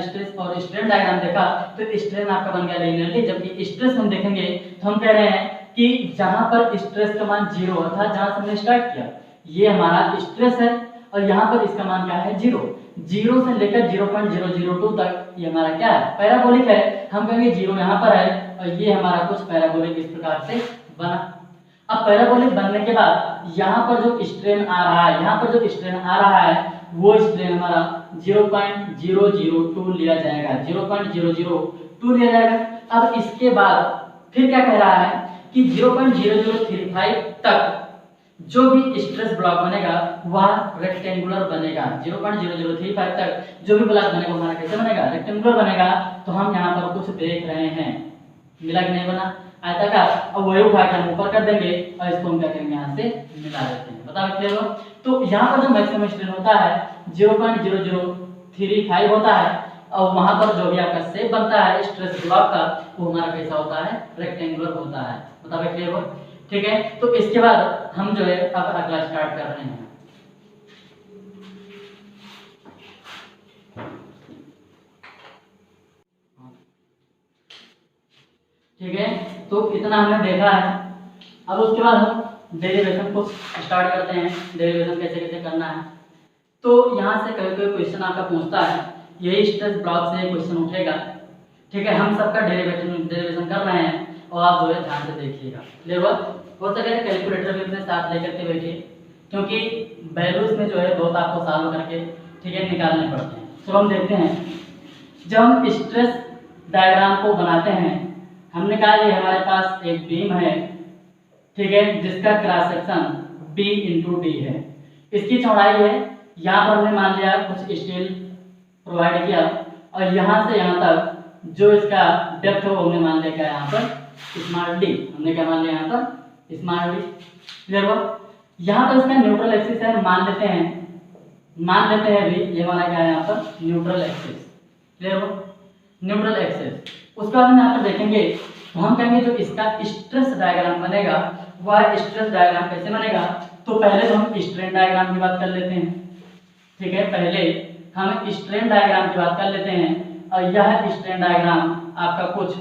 [SPEAKER 1] स्ट्रेस और स्ट्रेन डायग्राम देखा तो स्ट्रेन आपका बन गया लिनियरली, जबकि स्ट्रेस हम देखेंगे तो हम कह रहे हैं कि जहां पर स्ट्रेस का मान 0 अर्थात जहां से हमने स्टार्ट किया ये हमारा स्ट्रेस है और यहाँ पर इसका मान क्या है 0 से लेकर 0.002 तक ये हमारा क्या है पैराबोलिक है। हम कहेंगे 0 यहाँ पर है और ये हमारा कुछ पैराबोलिक इस प्रकार से बना। अब पैराबोलिक बनने के बाद यहाँ पर जो स्ट्रेन आ रहा है, यहाँ पर जो स्ट्रेन आ रहा है वो स्ट्रेन हमारा 0.002 लिया जाएगा, 0.002 लिया जाएगा। अब इसके बाद फिर क्या कह रहा है कि 0.0035 तक जो भी स्ट्रेस ब्लॉक बनेगा वह रेक्टेंगुलर बनेगा। 0.0035 तक जो भी ब्लॉक बनेगा हमारा कैसे बनेगा रेक्टेंगुलर बनेगा। तो हम यहाँ पर कुछ देख रहे हैं, मिला कि नहीं बना आयताकार, अब वही उठा के हम ऊपर कर देंगे और इसको हम क्या करेंगे यहाँ से मिला देते हैं। बता क्लियर हो। तो यहाँ पर जो मैक्सिमम स्ट्रेन होता है 0.0035 होता है और वहां पर जो भी आपका शेप बनता है स्ट्रेस ब्लॉक का वो हमारा कैसा होता है रेक्टेंगुलर होता है। बता क्लियर हो, ठीक है। तो इसके बाद हम जो है अब अगला स्टार्ट कर रहे हैं। ठीक है, तो इतना हमने देखा है। अब उसके बाद हम डेरिवेशन को स्टार्ट करते हैं, डेरिवेशन कैसे कैसे करना है। तो यहाँ से कोई क्वेश्चन आपका पूछता है, यही स्ट्रेस ब्लॉक से क्वेश्चन उठेगा, ठीक है। हम सबका डेरिवेशन कर रहे हैं और आप जो है ध्यान से देखिएगा। क्लियर हो सके कैलकुलेटर भी अपने साथ लेकर के बैठिए, क्योंकि वैल्यूज में जो है बहुत आपको सॉल्व करके ठीक है निकालने पड़ते हैं। तो हम देखते हैं जब हम स्ट्रेस डायग्राम को बनाते हैं, हमने कहा ये हमारे पास एक बीम है, ठीक है, जिसका क्रॉस सेक्शन B × D है। इसकी चौड़ाई है, यहाँ पर हमने मान लिया कुछ स्टील प्रोवाइड किया और यहाँ से यहाँ तक जो इसका डेप्थ है वो हमने मान लिया क्या यहाँ पर स्मॉल d, हमने क्या मान लिया यहाँ पर स्मॉल d। क्लियर हो। यहाँ पर इसका न्यूट्रल एक्सिस है, मान लेते हैं अभी ये हमारा क्या है यहाँ पर न्यूट्रल एक्सिस। क्लियर हो, न्यूट्रल एक्सिस। उसके बाद हम यहाँ पर देखेंगे तो हम कहेंगे जो इसका स्ट्रेस डायग्राम बनेगा वह स्ट्रेस डायग्राम कैसे बनेगा। तो पहले तो हम स्ट्रेन डायग्राम की बात कर लेते हैं, ठीक है। पहले हम स्ट्रेन डायग्राम की बात कर लेते हैं और यह स्ट्रेन डायग्राम आपका कुछ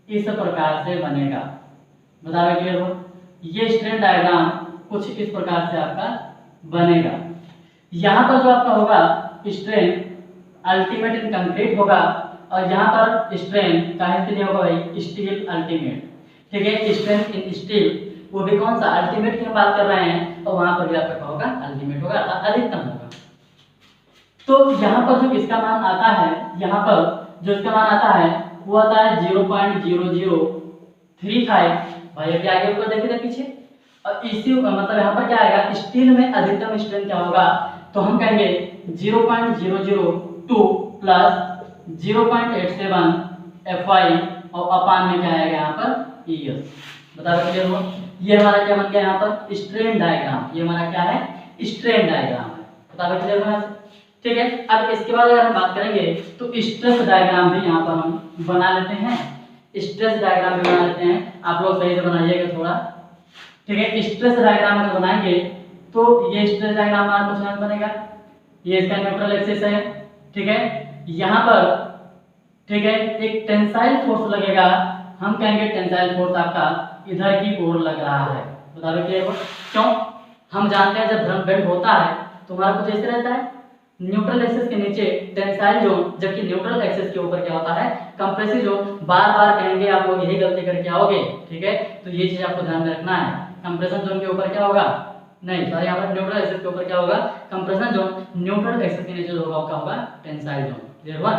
[SPEAKER 1] इस प्रकार से बनेगा। बता क्लियर हो, ये स्ट्रेन डायग्राम कुछ इस प्रकार से आपका बनेगा। यहाँ पर जो आपका होगा स्ट्रेन अल्टीमेट इन कंक्रीट होगा और यहाँ पर स्ट्रेन काहे के लिए होगा भाई स्टील अल्टीमेट, ठीक है। स्ट्रेन इन स्टील वो भी कौन सा अल्टीमेट की बात कर रहे हैं और वहां पर भी आपका होगा अल्टीमेट होगा, अधिकतम होगा। तो यहाँ पर जो इसका मान आता है, यहाँ पर जो इसका मान आता है वो आता है 0.0035। भाई अभी आगे ऊपर देखिए तो पीछे, और इसी मतलब यहाँ पर क्या आएगा स्टील में अधिकतम स्ट्रेन क्या होगा। तो हम कहेंगे 0.002 प्लस 0.87 FY और अपान में क्या आएगा यहाँ पर ES। बता रहे क्लियर हुआ। ये हमारा क्या बन गया यहाँ पर स्ट्रेन डायग्राम। ये हमारा क्या है स्ट्रेन डायग्राम है। बता रहे क्लियर हुआ। ठीक है, अब इसके बाद अगर हम बात करेंगे तो स्ट्रेस डायग्राम भी यहाँ पर हम बना लेते हैं। स्ट्रेस डायग्राम भी बना लेते हैं, आप लोग सही से बनाइएगा थोड़ा। ठीक है, स्ट्रेस डायग्राम अगर बनाएंगे तो ये स्ट्रेस डायग्राम हमारा कुछ बनेगा। ये इसका न्यूट्रल एक्सिस है। ठीक है, यहाँ पर ठीक है एक टेंसाइल फोर्स लगेगा। हम कहेंगे टेंसाइल फोर्स आपका इधर की ओर लग रहा है। बता दो क्लियर। क्यों? हम जानते हैं जब ड्रम बेंड होता है तो हमारा कुछ ऐसे रहता है, न्यूट्रल एक्सिस के नीचे टेंसाइल जोन, जबकि न्यूट्रल एक्सिस के ऊपर क्या होता है कंप्रेसिव जोन। बार बार कहेंगे आप लोग, यही गलती करके आओगे। ठीक है, तो ये चीज आपको ध्यान में रखना है। कंप्रेशन जोन के ऊपर क्या होगा, नहीं सॉरी, यहाँ पर न्यूट्रल एक्सिस के ऊपर क्या होगा कंप्रेशन जोन, न्यूट्रल एक्सिस के नीचे जो होगा क्या होगा टेंसाइल जोन। क्लियर हुआ।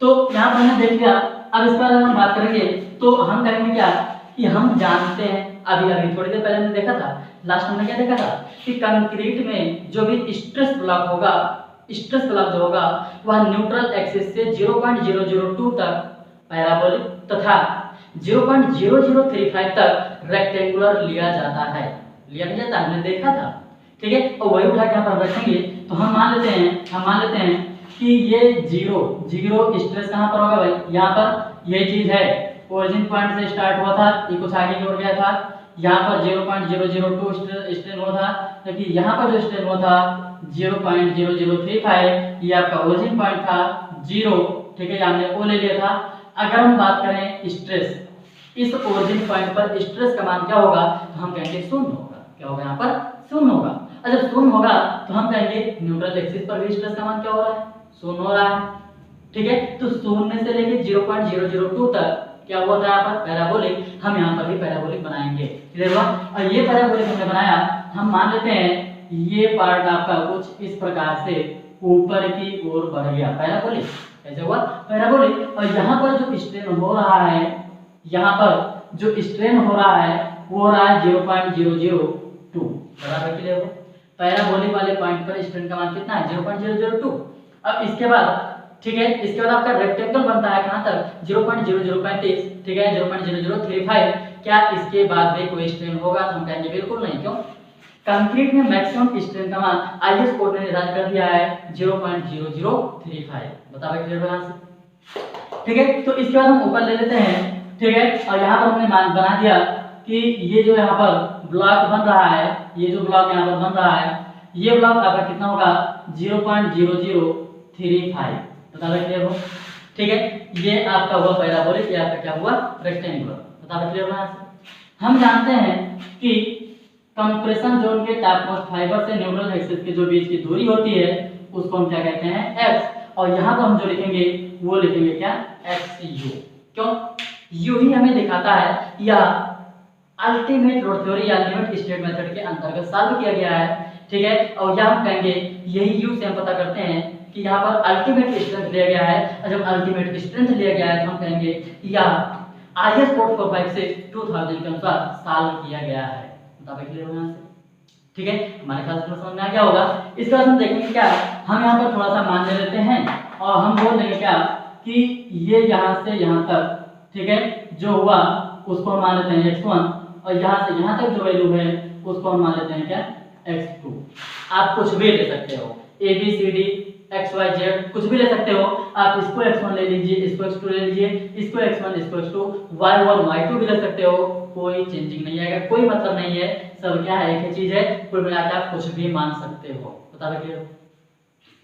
[SPEAKER 1] तो यहाँ पर हमने देख लिया। अब इस पर हम बात करेंगे तो हम करेंगे क्या कि हम जानते हैं, अभी अभी थोड़ी देर पहले हमने देखा था, लास्ट हमने क्या देखा था कि कंक्रीट में जो भी स्ट्रेस ब्लॉक होगा, स्ट्रेस ब्लॉक जो होगा वह न्यूट्रल एक्सिस से 0.002 तक पैराबोलिक तथा 0.0035 तक रेक्टेंगुलर लिया जाता है। लिया नहीं जाता, हमने देखा था। ठीक है, और वही उठा के यहाँ पर रखेंगे तो हम मान लेते हैं कि ये जीरो स्ट्रेस कहाँ पर होगा भाई, यहाँ पर ये चीज है ओरिजिन पॉइंट से स्टार्ट हुआ था, ये कुछ आगे की ओर गया था। यहाँ पर 0.002 स्ट्रेन हुआ था, जबकि यहाँ पर जो स्ट्रेन हुआ था 0.0035, ये आपका ओरिजिन पॉइंट था 0। ठीक है, हमने ओ ले लिया था। अगर हम बात करें स्ट्रेस, इस ओरिजिन पॉइंट पर स्ट्रेस का मान क्या होगा तो हम कहेंगे शून्य होगा। क्या होगा यहाँ पर शून्य होगा। और जब शून्य होगा तो हम कहेंगे न्यूट्रल एक्सिस पर भी स्ट्रेस का मान क्या हो रहा है, शून्य हो रहा है। ठीक है, तो शून्य से लेके 0.002 तक क्या हुआ था यहाँ पर पैराबोलिक, हम यहाँ पर भी पैराबोलिक बनाएंगे। क्लियर हुआ। और ये पैराबोलिक हमने बनाया, हम मान लेते हैं ये पार्ट आपका कुछ इस प्रकार से ऊपर की ओर बढ़ गया, पैराबोलिक। कैसे हुआ पैराबोलिक। और यहाँ पर जो स्ट्रेन हो रहा है, यहाँ पर जो स्ट्रेन हो रहा है वो हो रहा है 0.002। बराबर क्लियर हो। पैराबोलिक वाले पॉइंट पर स्ट्रेन का मान कितना है 0.002। अब इसके बाद ठीक है, इसके बाद आपका रेक्टेंगल बनता है कहां तक 0.0035। ठीक है, 0.0035। क्या इसके बाद भी कोई स्ट्रेन होगा तो हम कहेंगे बिल्कुल नहीं। क्यों? कंक्रीट में मैक्सिमम स्ट्रेन का मान आईएस कोड ने निर्धारित कर दिया है 0.0035। बताओ क्लियर हो यहां से। ठीक है, तो इसके बाद हम ऊपर ले लेते हैं। ठीक है, और यहाँ पर हमने मान बना दिया कि ये जो यहाँ पर ब्लॉक बन रहा है, ये जो ब्लॉक यहाँ पर बन रहा है, ये ब्लॉक आपका कितना होगा 0.0035। बता क्लियर हो। ठीक है, ये आपका हुआ पैराबोलिक, ये आपका क्या हुआ रेक्टेंगुलर। बता क्लियर हो। हम जानते हैं कि कंप्रेशन जोन के टॉपमोस्ट फाइबर से न्यूट्रल एक्सिस के जो बीच की दूरी होती है उसको हम क्या कहते हैं x। और यहाँ पर हम जो लिखेंगे वो लिखेंगे क्या xu। क्यों? यू ही हमें दिखाता है या अल्टीमेट लोड थ्योरी या लिमिट स्टेट मेथड के अंतर्गत सॉल्व किया गया है। ठीक है, और यह हम कहेंगे यही यू से हम पता करते हैं कि यहाँ पर अल्टीमेट स्ट्रेंथ लिया गया है। और जब अल्टीमेट स्ट्रेंथ लिया गया है तो हम कहेंगे यह IS कोड 456 2000 के अनुसार सॉल्व किया गया है। बताइए क्लियर हो यहाँ से। ठीक है, हमारे ख्याल से समझ में आ गया होगा। इसके बाद हम देखेंगे क्या, हम यहाँ पर थोड़ा सा मान ले लेते हैं और हम बोल देंगे क्या कि ये यहाँ से यहाँ तक ठीक है जो हुआ उसको हम मान लेते हैं x1 और यहाँ से यहाँ तक जो वैल्यू है उसको हम मान लेते हैं क्या x2। आप कुछ भी ले सकते हो, a b c d x y z कुछ भी ले सकते हो। आप इसको x1 ले लीजिए, इसको x2 ले लीजिए, इसको x1 इसको x2 y1 y2 भी ले सकते हो, कोई चेंजिंग नहीं आएगा, कोई मतलब नहीं है, सब क्या है एक ही चीज है। कुल मिलाकर आप कुछ भी मान सकते हो। बता रखिए।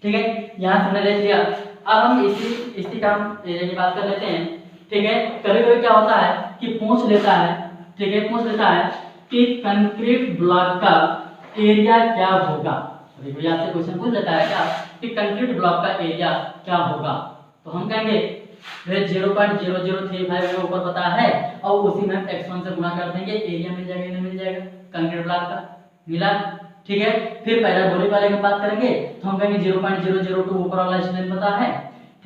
[SPEAKER 1] ठीक है, यहाँ से हमने देख लिया। अब हम इसी का एरिया की बात कर लेते हैं। ठीक है, कभी कभी क्या होता है कि पूछ लेता है, ठीक है पूछ लेता है कि कंक्रीट ब्लॉक का एरिया क्या होगा। अभी कोई आपसे क्वेश्चन पूछ लेता है क्या कि कंक्रीट ब्लॉक का एरिया क्या होगा, तो हम कहेंगे 0.0035 हमें ऊपर पता है और उसी में हम x1 से गुणा कर देंगे, एरिया मिल जाएगा, नहीं मिल जाएगा कंक्रीट ब्लॉक का मिला। ठीक है, फिर पैराबोलिक वाले की बात करेंगे तो हम कहेंगे 0.002 ऊपर वाला स्ट्रेन पता है।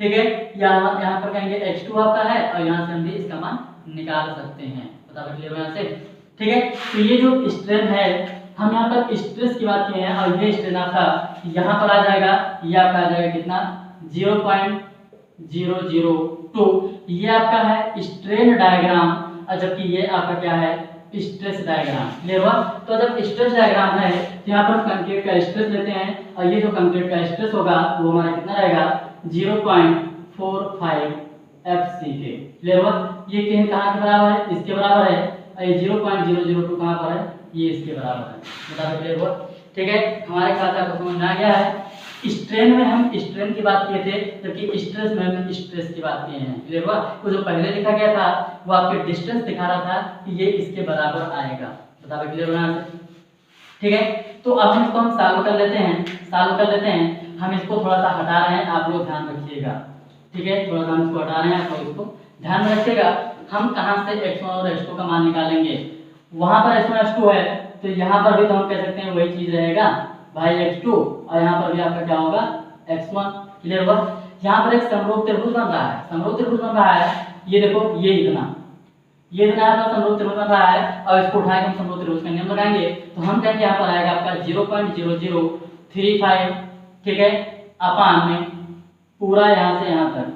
[SPEAKER 1] ठीक है, यहाँ पर कहेंगे x2 आपका है और यहाँ से हम भी इसका मान निकाल सकते हैं। बता क्लियर यहाँ से। ठीक है, तो ये जो स्ट्रेन है हम यहाँ पर स्ट्रेस की बात किए हैं और ये स्ट्रेन आपका यहाँ पर आ जाएगा, ये आपका आ जाएगा कितना 0.002 टू, ये आपका है स्ट्रेन डायग्राम, और जबकि ये आपका क्या है स्ट्रेस डायग्राम। क्लियर हुआ? तो जब स्ट्रेस डायग्राम है तो यहाँ पर कंक्रीट का स्ट्रेस लेते हैं, और ये जो कंक्रीट का स्ट्रेस होगा वो हमारा कितना रहेगा 0.45 FCK। क्लियर हुआ? ये कहाँ के बराबर है? इसके बराबर है, और ये 0.002 कहाँ पर है? ये इसके बराबर है। बता क्लियर हुआ? ठीक है, हमारे साथ आपको समझ में आ गया है। स्ट्रेन में हम स्ट्रेन की बात किए थे, जबकि स्ट्रेस में हम स्ट्रेस की बात किए हैं। क्लियर हुआ? वो जो पहले लिखा गया था वो आपके डिस्टेंस दिखा रहा था कि ये इसके बराबर आएगा। बता क्लियर हुआ? ठीक है, तो अब हम इसको सॉल्व कर लेते हैं। हम इसको थोड़ा सा हटा रहे हैं, आप लोग ध्यान रखिएगा। ठीक है, थोड़ा सा हम इसको हटा रहे हैं, आप लोग इसको ध्यान में रखिएगा। हम कहाँ से x1 और x2 का मान निकालेंगे? वहां पर x1 x2 है, तो यहाँ पर भी तो हम कह सकते हैं वही चीज रहेगा भाई x2, और यहाँ पर भी आपका क्या होगा x1। क्लियर हुआ? यहाँ पर एक समरूप त्रिभुज बन रहा है, ये देखो ये इतना यहाँ पर समरूप त्रिभुज बन रहा है, और इसको उठा के हम समरूप त्रिभुज का नियम लगाएंगे, तो हम कहेंगे यहाँ पर आएगा आपका 0.0035, ठीक है, अपान में पूरा यहाँ से यहाँ तक।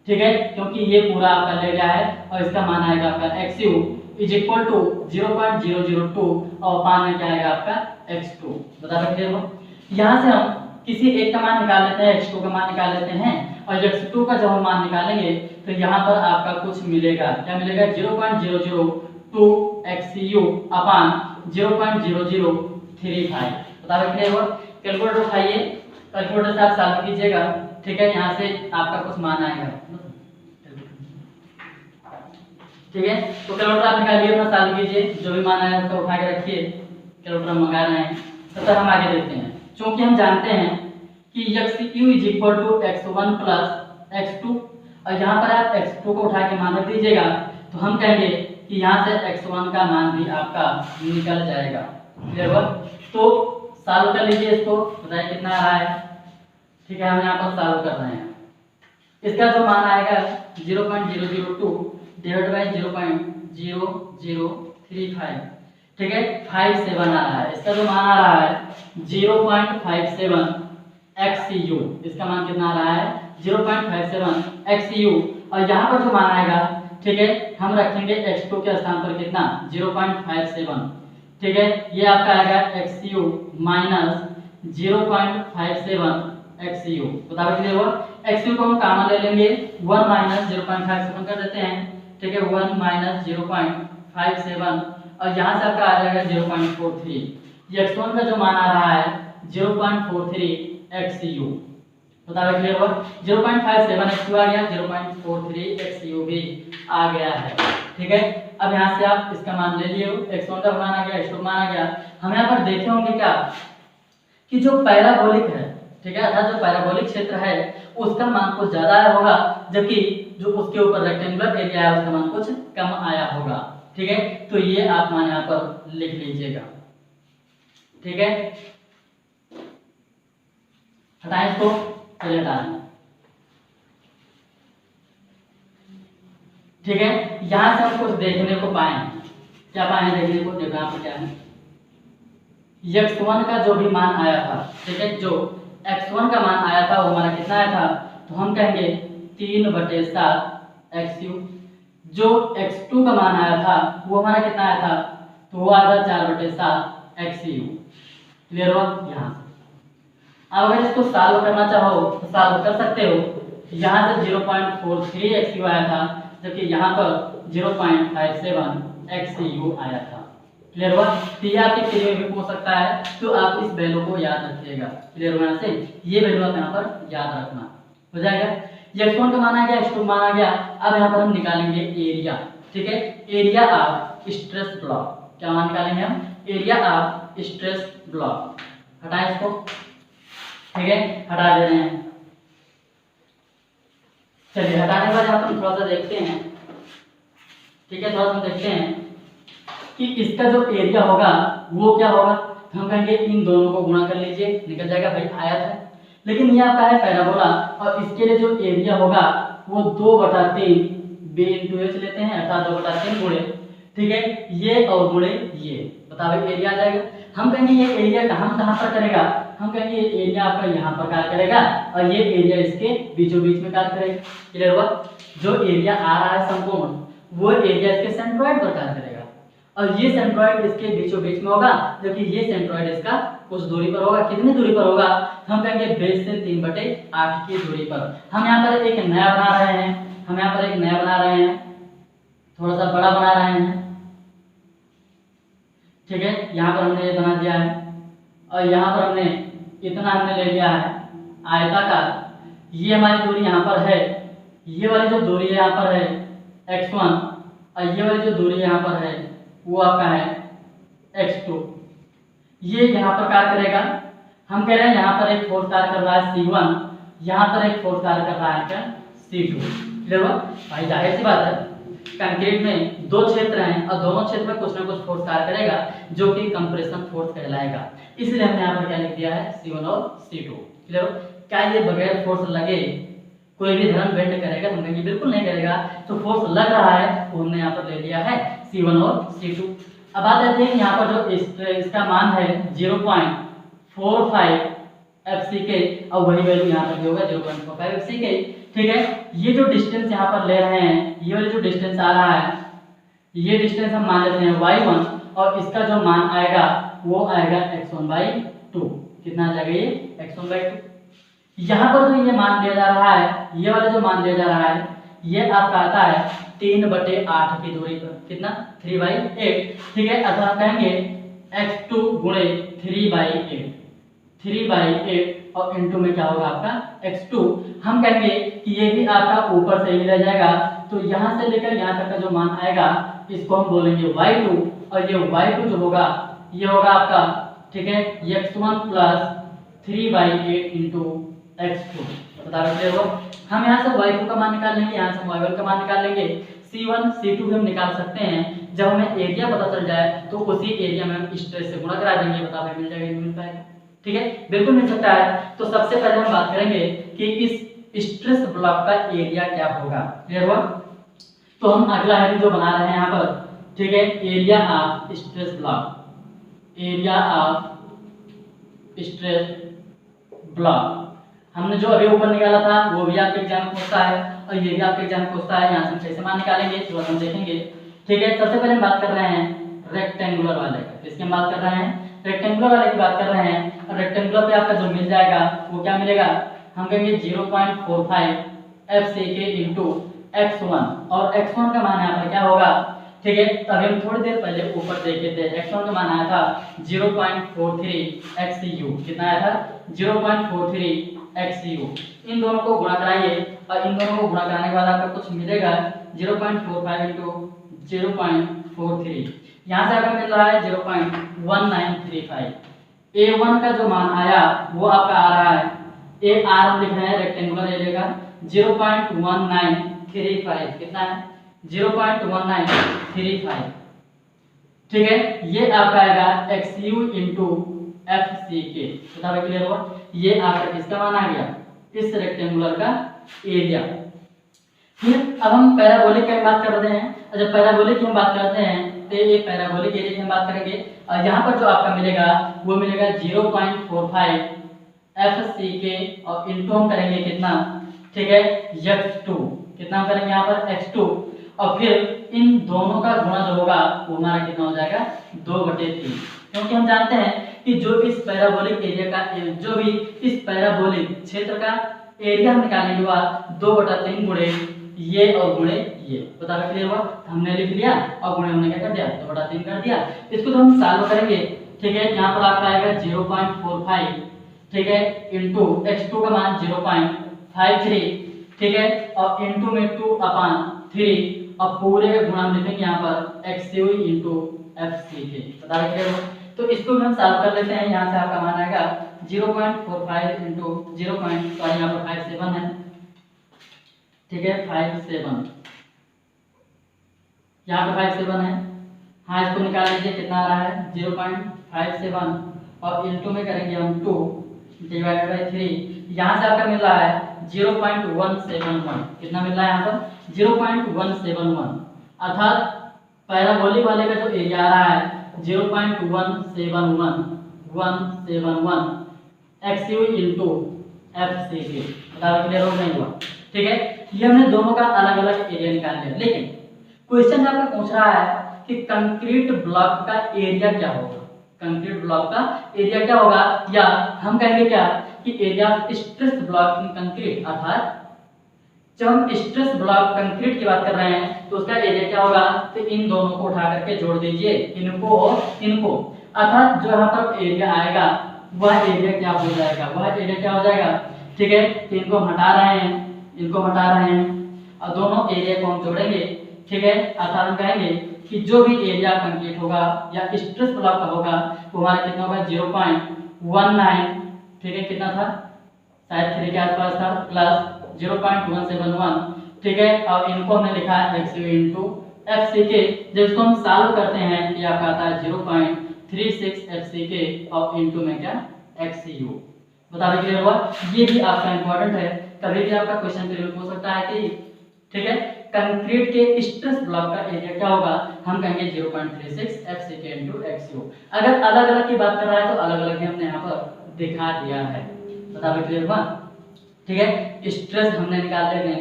[SPEAKER 1] ठीक है, क्योंकि ये पूरा आपका ले गया है, और इसका मान आएगा आपका xu इज इक्वल टू 0.002, और अपान में क्या आएगा आपका x2। बता सकते हो? यहाँ से हम किसी एक का मान निकाल लेते हैं, x2 का मान निकाल लेते हैं, और x2 का जब हम मान निकालेंगे तो यहाँ पर आपका कुछ मिलेगा। क्या मिलेगा? 0.002 xu अपान 0.0035। बता सकते हो? कैलकुलेटर उठाइए, कैलकुलेटर से आप सॉल्व कीजिएगा। ठीक है, यहाँ से आपका कुछ मान आएगा। ठीक है, तो कैलकुलेटर आप निकालिए, अपना सॉल्व कीजिए, जो भी मान आया उसको उठा के रखिए। कैलकुलेटर मंगा रहे हैं, तब तक हम आगे देखते हैं। क्योंकि हम जानते हैं कि xu is equal to x1 plus x2, और यहाँ पर आप x2 को उठा के मान रख दीजिएगा, तो हम कहेंगे कि यहाँ से x1 का मान भी आपका निकल जाएगा। क्लियर हुआ? तो सॉल्व कर लीजिए इसको, बताइए कितना आ रहा है। ठीक है, हम यहाँ पर सॉल्व कर रहे हैं। इसका जो मान आएगा 0.002 डिवाइड बाय 0.0035, ठीक है, 57 आ रहा है। इसका जो मान आ रहा है 0.57 XCU, इसका मान कितना आ रहा है 0.57 XCU, और यहाँ पर जो मान आएगा, ठीक है, हम रखेंगे x2 के स्थान पर कितना 0.57। ठीक है, ये आपका आएगा XCU माइनस 0.57 XCU। बता दीजिए वो XCU को हम कॉमन ले लेंगे, 1 माइनस 0.57 कर देते हैं। ठीक है, 1 माइनस 0.57, और यहाँ से आपका आ जाएगा 0.43। ये x1 का जो मान आ रहा है 0.43 XCU। बता क्लियर हुआ? 0.57 XCU आ गया, 0.43 XCU भी आ गया है। ठीक है, अब यहाँ से आप इसका मान ले लिए, x1 का मान आ गया, x2 का मान आ गया। हम यहाँ पर देखे होंगे क्या कि जो पैराबोलिक है, ठीक है, अर्थात जो पैराबोलिक क्षेत्र है उसका मान कुछ ज्यादा आया होगा, जबकि जो उसके ऊपर रेक्टेंगुलर एरिया है उसका मान कुछ कम आया होगा। ठीक है, तो ये आप मान यहाँ पर लिख लीजिएगा। ठीक है, हटाएं इसको, चलिए हटाएं। ठीक है, यहां से हम कुछ देखने को पाए। क्या पाए देखने को? देखो यहाँ पर क्या है, x1 का जो भी मान आया था, ठीक है, जो x1 का मान आया था वो हमारा कितना आया था, तो हम कहेंगे 3/7 XU। जो x2 का मान आया था वो हमारा कितना आया था, तो वो आया था 4/7 XU। क्लियर हुआ? यहाँ से अब अगर इसको सॉल्व करना चाहो तो सॉल्व कर सकते हो। यहाँ से 0.43 XU आया था, जबकि यहाँ पर 0.57 XU आया था। क्लियर हुआ? तो ये आपके क्लियर भी हो सकता है, तो आप इस वैल्यू को याद रखिएगा। क्लियर हुआ? से ये वैल्यू आप यहाँ पर याद रखना हो जाएगा। x1 का मान आ गया, x2 का मान आ गया। अब यहाँ पर हम निकालेंगे एरिया। ठीक है, एरिया ऑफ स्ट्रेस ब्लॉक। क्या मान निकालेंगे हम? Area of stress block. हटाएं इसको। ठीक है, हटा दे रहे हैं। चलिए, हटाने के बाद यहाँ पर थोड़ा सा देखते हैं। ठीक है, थोड़ा सा देखते हैं कि इसका जो एरिया होगा वो क्या होगा। हम कहेंगे इन दोनों को गुणा कर लीजिए, निकल जाएगा भाई, आयत है। लेकिन ये आपका है पैराबोला, और इसके लिए जो एरिया होगा वो 2/3 b × h लेते हैं, अर्थात 2/3 गुणे, ठीक है, ये और गुणे ये, बताओ एरिया आ जाएगा। हम कहेंगे ये एरिया कहाँ पर करेगा, हम कहेंगे ये एरिया आपका यहाँ पर कार्य करेगा और ये एरिया इसके बीचों बीच में कार्य करेगा। क्लियर हुआ? जो एरिया आ रहा है समकोण वो एरिया इसके सेंट्रॉइड पर कार्य करेगा और ये सेंट्रॉइड इसके बीचों बीच में होगा, जबकि ये सेंट्रॉइड इसका कुछ दूरी पर होगा। कितनी दूरी पर होगा? हम कहेंगे बेस से 3/8 की दूरी पर। हम यहाँ पर एक नया बना रहे हैं, हम यहाँ पर एक नया बना रहे हैं, थोड़ा सा बड़ा बना रहे हैं। ठीक है, यहाँ पर हमने ये बना दिया है और यहाँ पर हमने इतना हमने ले लिया है आयताकार। ये हमारी दूरी यहाँ पर है, ये वाली जो दूरी है यहाँ पर है x1 और ये वाली जो दूरी यहाँ पर है वो आपका है x2। ये यहाँ पर कार्य करेगा। हम कह रहे हैं यहाँ पर एक फोर्स कार्य कर रहा है C1, यहाँ पर एक फोर्स कार्य कर रहा है क्या C2। क्लियर हुआ भाई? जाहिर सी बात है कंक्रीट में दो क्षेत्र हैं और दोनों क्षेत्र में कुछ ना कुछ फोर्स कार्य करेगा जो कि कंप्रेशन फोर्स कहलाएगा। इसलिए हमने यहाँ पर क्या लिख दिया है C1 और C2। क्लियर? क्या ये बगैर फोर्स लगे कोई भी धर्म बेंड करेगा? हम कहेंगे बिल्कुल नहीं करेगा। तो फोर्स लग रहा है वो हमने यहाँ पर ले लिया है C1 और C2। अब बात आती है यहाँ पर जो इसका मान है 0.45 FCK और वही वैल्यू यहाँ पर भी होगा 0.45 FCK। ठीक है, ये जो डिस्टेंस यहाँ पर ले रहे हैं, ये वाली जो डिस्टेंस आ रहा है, ये डिस्टेंस हम मान लेते हैं y1 और इसका जो मान आएगा वो आएगा x1/2। कितना आ जाएगा ये x1/2। यहाँ पर जो ये मान दिया जा रहा है, ये वाला जो मान दिया जा रहा है, ये आपका आता है 3/8 की दूरी पर। कितना? 3/8। ठीक है, अथवा कहेंगे x2 गुणे 3/8, 3/8 और इनटू में क्या होगा आपका x2। हम कहेंगे कि ये भी आपका ऊपर से ही रह जाएगा, तो यहाँ से लेकर यहाँ तक का जो मान आएगा इसको हम बोलेंगे y2 और ये y2 जो होगा ये होगा आपका, ठीक है, x1 प्लस 3/8 इंटू x2। बता रहे हो? हम यहाँ से y2 का मान निकाल लेंगे, यहाँ से y1 का मान निकाल लेंगे। C1 C2 भी हम निकाल सकते हैं। जब हमें एरिया पता चल जाए तो उसी एरिया में हम स्ट्रेस से गुणा करा देंगे, बता भाई मिल जाएगा, मिल पाएगा। ठीक है, बिल्कुल मिल सकता है। तो सबसे पहले हम बात करेंगे कि इस स्ट्रेस ब्लॉक का एरिया क्या होगा। क्लियर हुआ? तो हम अगला हेडिंग जो बना रहे हैं यहाँ पर, ठीक है, area of stress block, area of stress block. हमने जो अभी ऊपर निकाला था वो भी आपके एग्जाम में पूछता है और ये भी आपके एग्जाम में पूछता है। यहाँ से हम कैसे मान निकालेंगे तो हम देखेंगे। ठीक है, सबसे पहले हम बात कर रहे हैं रेक्टेंगुलर वाले का। किसकी हम बात कर रहे हैं? रेक्टेंगुलर वाले की बात कर रहे हैं। और रेक्टेंगुलर पे आपका जो मिल जाएगा वो क्या मिलेगा? हम कहेंगे 0.45 FCK इंटू x1 और x1 का मान यहाँ पर क्या होगा? ठीक है, तभी हम थोड़ी देर पहले ऊपर देखे थे x1 का मान आया था 0.43 XCU। कितना आया था? 0.43 XCU। इन दोनों को गुणा कराइए और इन दोनों को गुणा कराने के बाद आपका कुछ मिलेगा 0.45 इंटू 0.43। यहाँ से आपका मिल रहा है 0.1935। A1 का जो मान आया वो आपका आ रहा है, AR हम लिख रहे हैं रेक्टेंगुलर एरिया का 0.1935। कितना है? 0.1935। ठीक है, ये आपका आएगा XCU इंटू FCK। बता क्लियर हुआ? ये आपका किसका मान आ गया? इस रेक्टेंगुलर का एरिया। फिर अब हम पैराबोलिक की बात कर रहे हैं। जब पैराबोलिक की हम बात करते हैं तो ये पैराबोलिक एरिया की हम बात करेंगे और यहाँ पर जो आपका मिलेगा वो मिलेगा 0.45 FCK और इंटू हम करेंगे कितना? ठीक है, x2। कितना हम करेंगे यहाँ पर? x2 और फिर इन दोनों का गुणा जो होगा वो हमारा कितना हो जाएगा? 2/3। क्योंकि हम जानते हैं कि जो इस पैराबोलिक एरिया का, जो भी इस पैराबोलिक क्षेत्र का एरिया हम निकालने के बाद 2/3 गुणे ये और गुणे ये। बता क्लियर हुआ? हमने लिख लिया और गुणे हमने क्या कर दिया? 2/3 कर दिया। इसको तो हम सॉल्व करेंगे। ठीक है, यहाँ पर आपका आएगा 0.45, ठीक है, इंटू x2 का मान 0.53, ठीक है, और इंटू में 2/3 और पूरे गुणा हम लिखेंगे यहाँ पर XCU इंटू FCK। बता क्लियर हुआ? तो इसको हम सॉल्व कर लेते हैं। यहाँ से आपका मान आएगा 0.45 इंटू 0.57 यहाँ पर 57 है, ठीक है, 57 यहाँ पे 57 है। हाँ, इसको निकाल लीजिए, कितना आ रहा है? 0.57 और इंटू में करेंगे हम 2 डिवाइडेड बाई 3। यहाँ से आपका मिल रहा है 0.171। कितना मिल रहा है यहाँ पर? 0.171। अर्थात पैराबोलिक वाले का जो एरिया आ रहा है 0.171 XU इंटू FCK। बताओ क्लियर हो नहीं हुआ? ठीक है, ये हमने दोनों का अलग अलग एरिया निकाल लिया। लेकिन क्वेश्चन आपका पूछ रहा है कि कंक्रीट ब्लॉक का एरिया क्या होगा। कंक्रीट ब्लॉक का एरिया क्या होगा, या हम कहेंगे क्या कि area of stress block in concrete, अर्थात जब हम स्ट्रेस ब्लॉक कंक्रीट की बात कर रहे हैं तो उसका एरिया क्या होगा, तो इन दोनों को उठा करके जोड़ दीजिए, इनको और इनको, अर्थात जो यहाँ पर एरिया आएगा वह एरिया क्या हो जाएगा, वह एरिया क्या हो जाएगा। ठीक है, तो इनको हटा रहे हैं, इनको हटा रहे हैं और दोनों एरिया को हम जोड़ेंगे। ठीक है, अर्थात हम कहेंगे कि जो भी एरिया कंप्लीट होगा या स्ट्रेस ब्लॉक का होगा वो हमारा कितना होगा 0.19। ठीक है, कितना था, शायद 3 के आसपास था, प्लस 0.171। ठीक है, और इनको हमने लिखा है XU इंटू FCK। जब इसको हम सॉल्व करते हैं ये आपका आता है 0.36 FCK और इंटू में क्या XU। बता रहे क्लियर हुआ? ये भी आपका इंपॉर्टेंट है, कभी भी आपका क्वेश्चन क्लियर हो सकता है कि ठीक है, कंक्रीट के स्ट्रेस ब्लॉक का एरिया क्या होगा, हम कहेंगे 0.36 FCK इंटू XU। अगर अलग अलग की बात कर रहा है तो अलग अलग भी हमने यहाँ पर दिखा दिया है। बता रहे क्लियर हुआ? ठीक है, स्ट्रेस हमने निकाल लिया,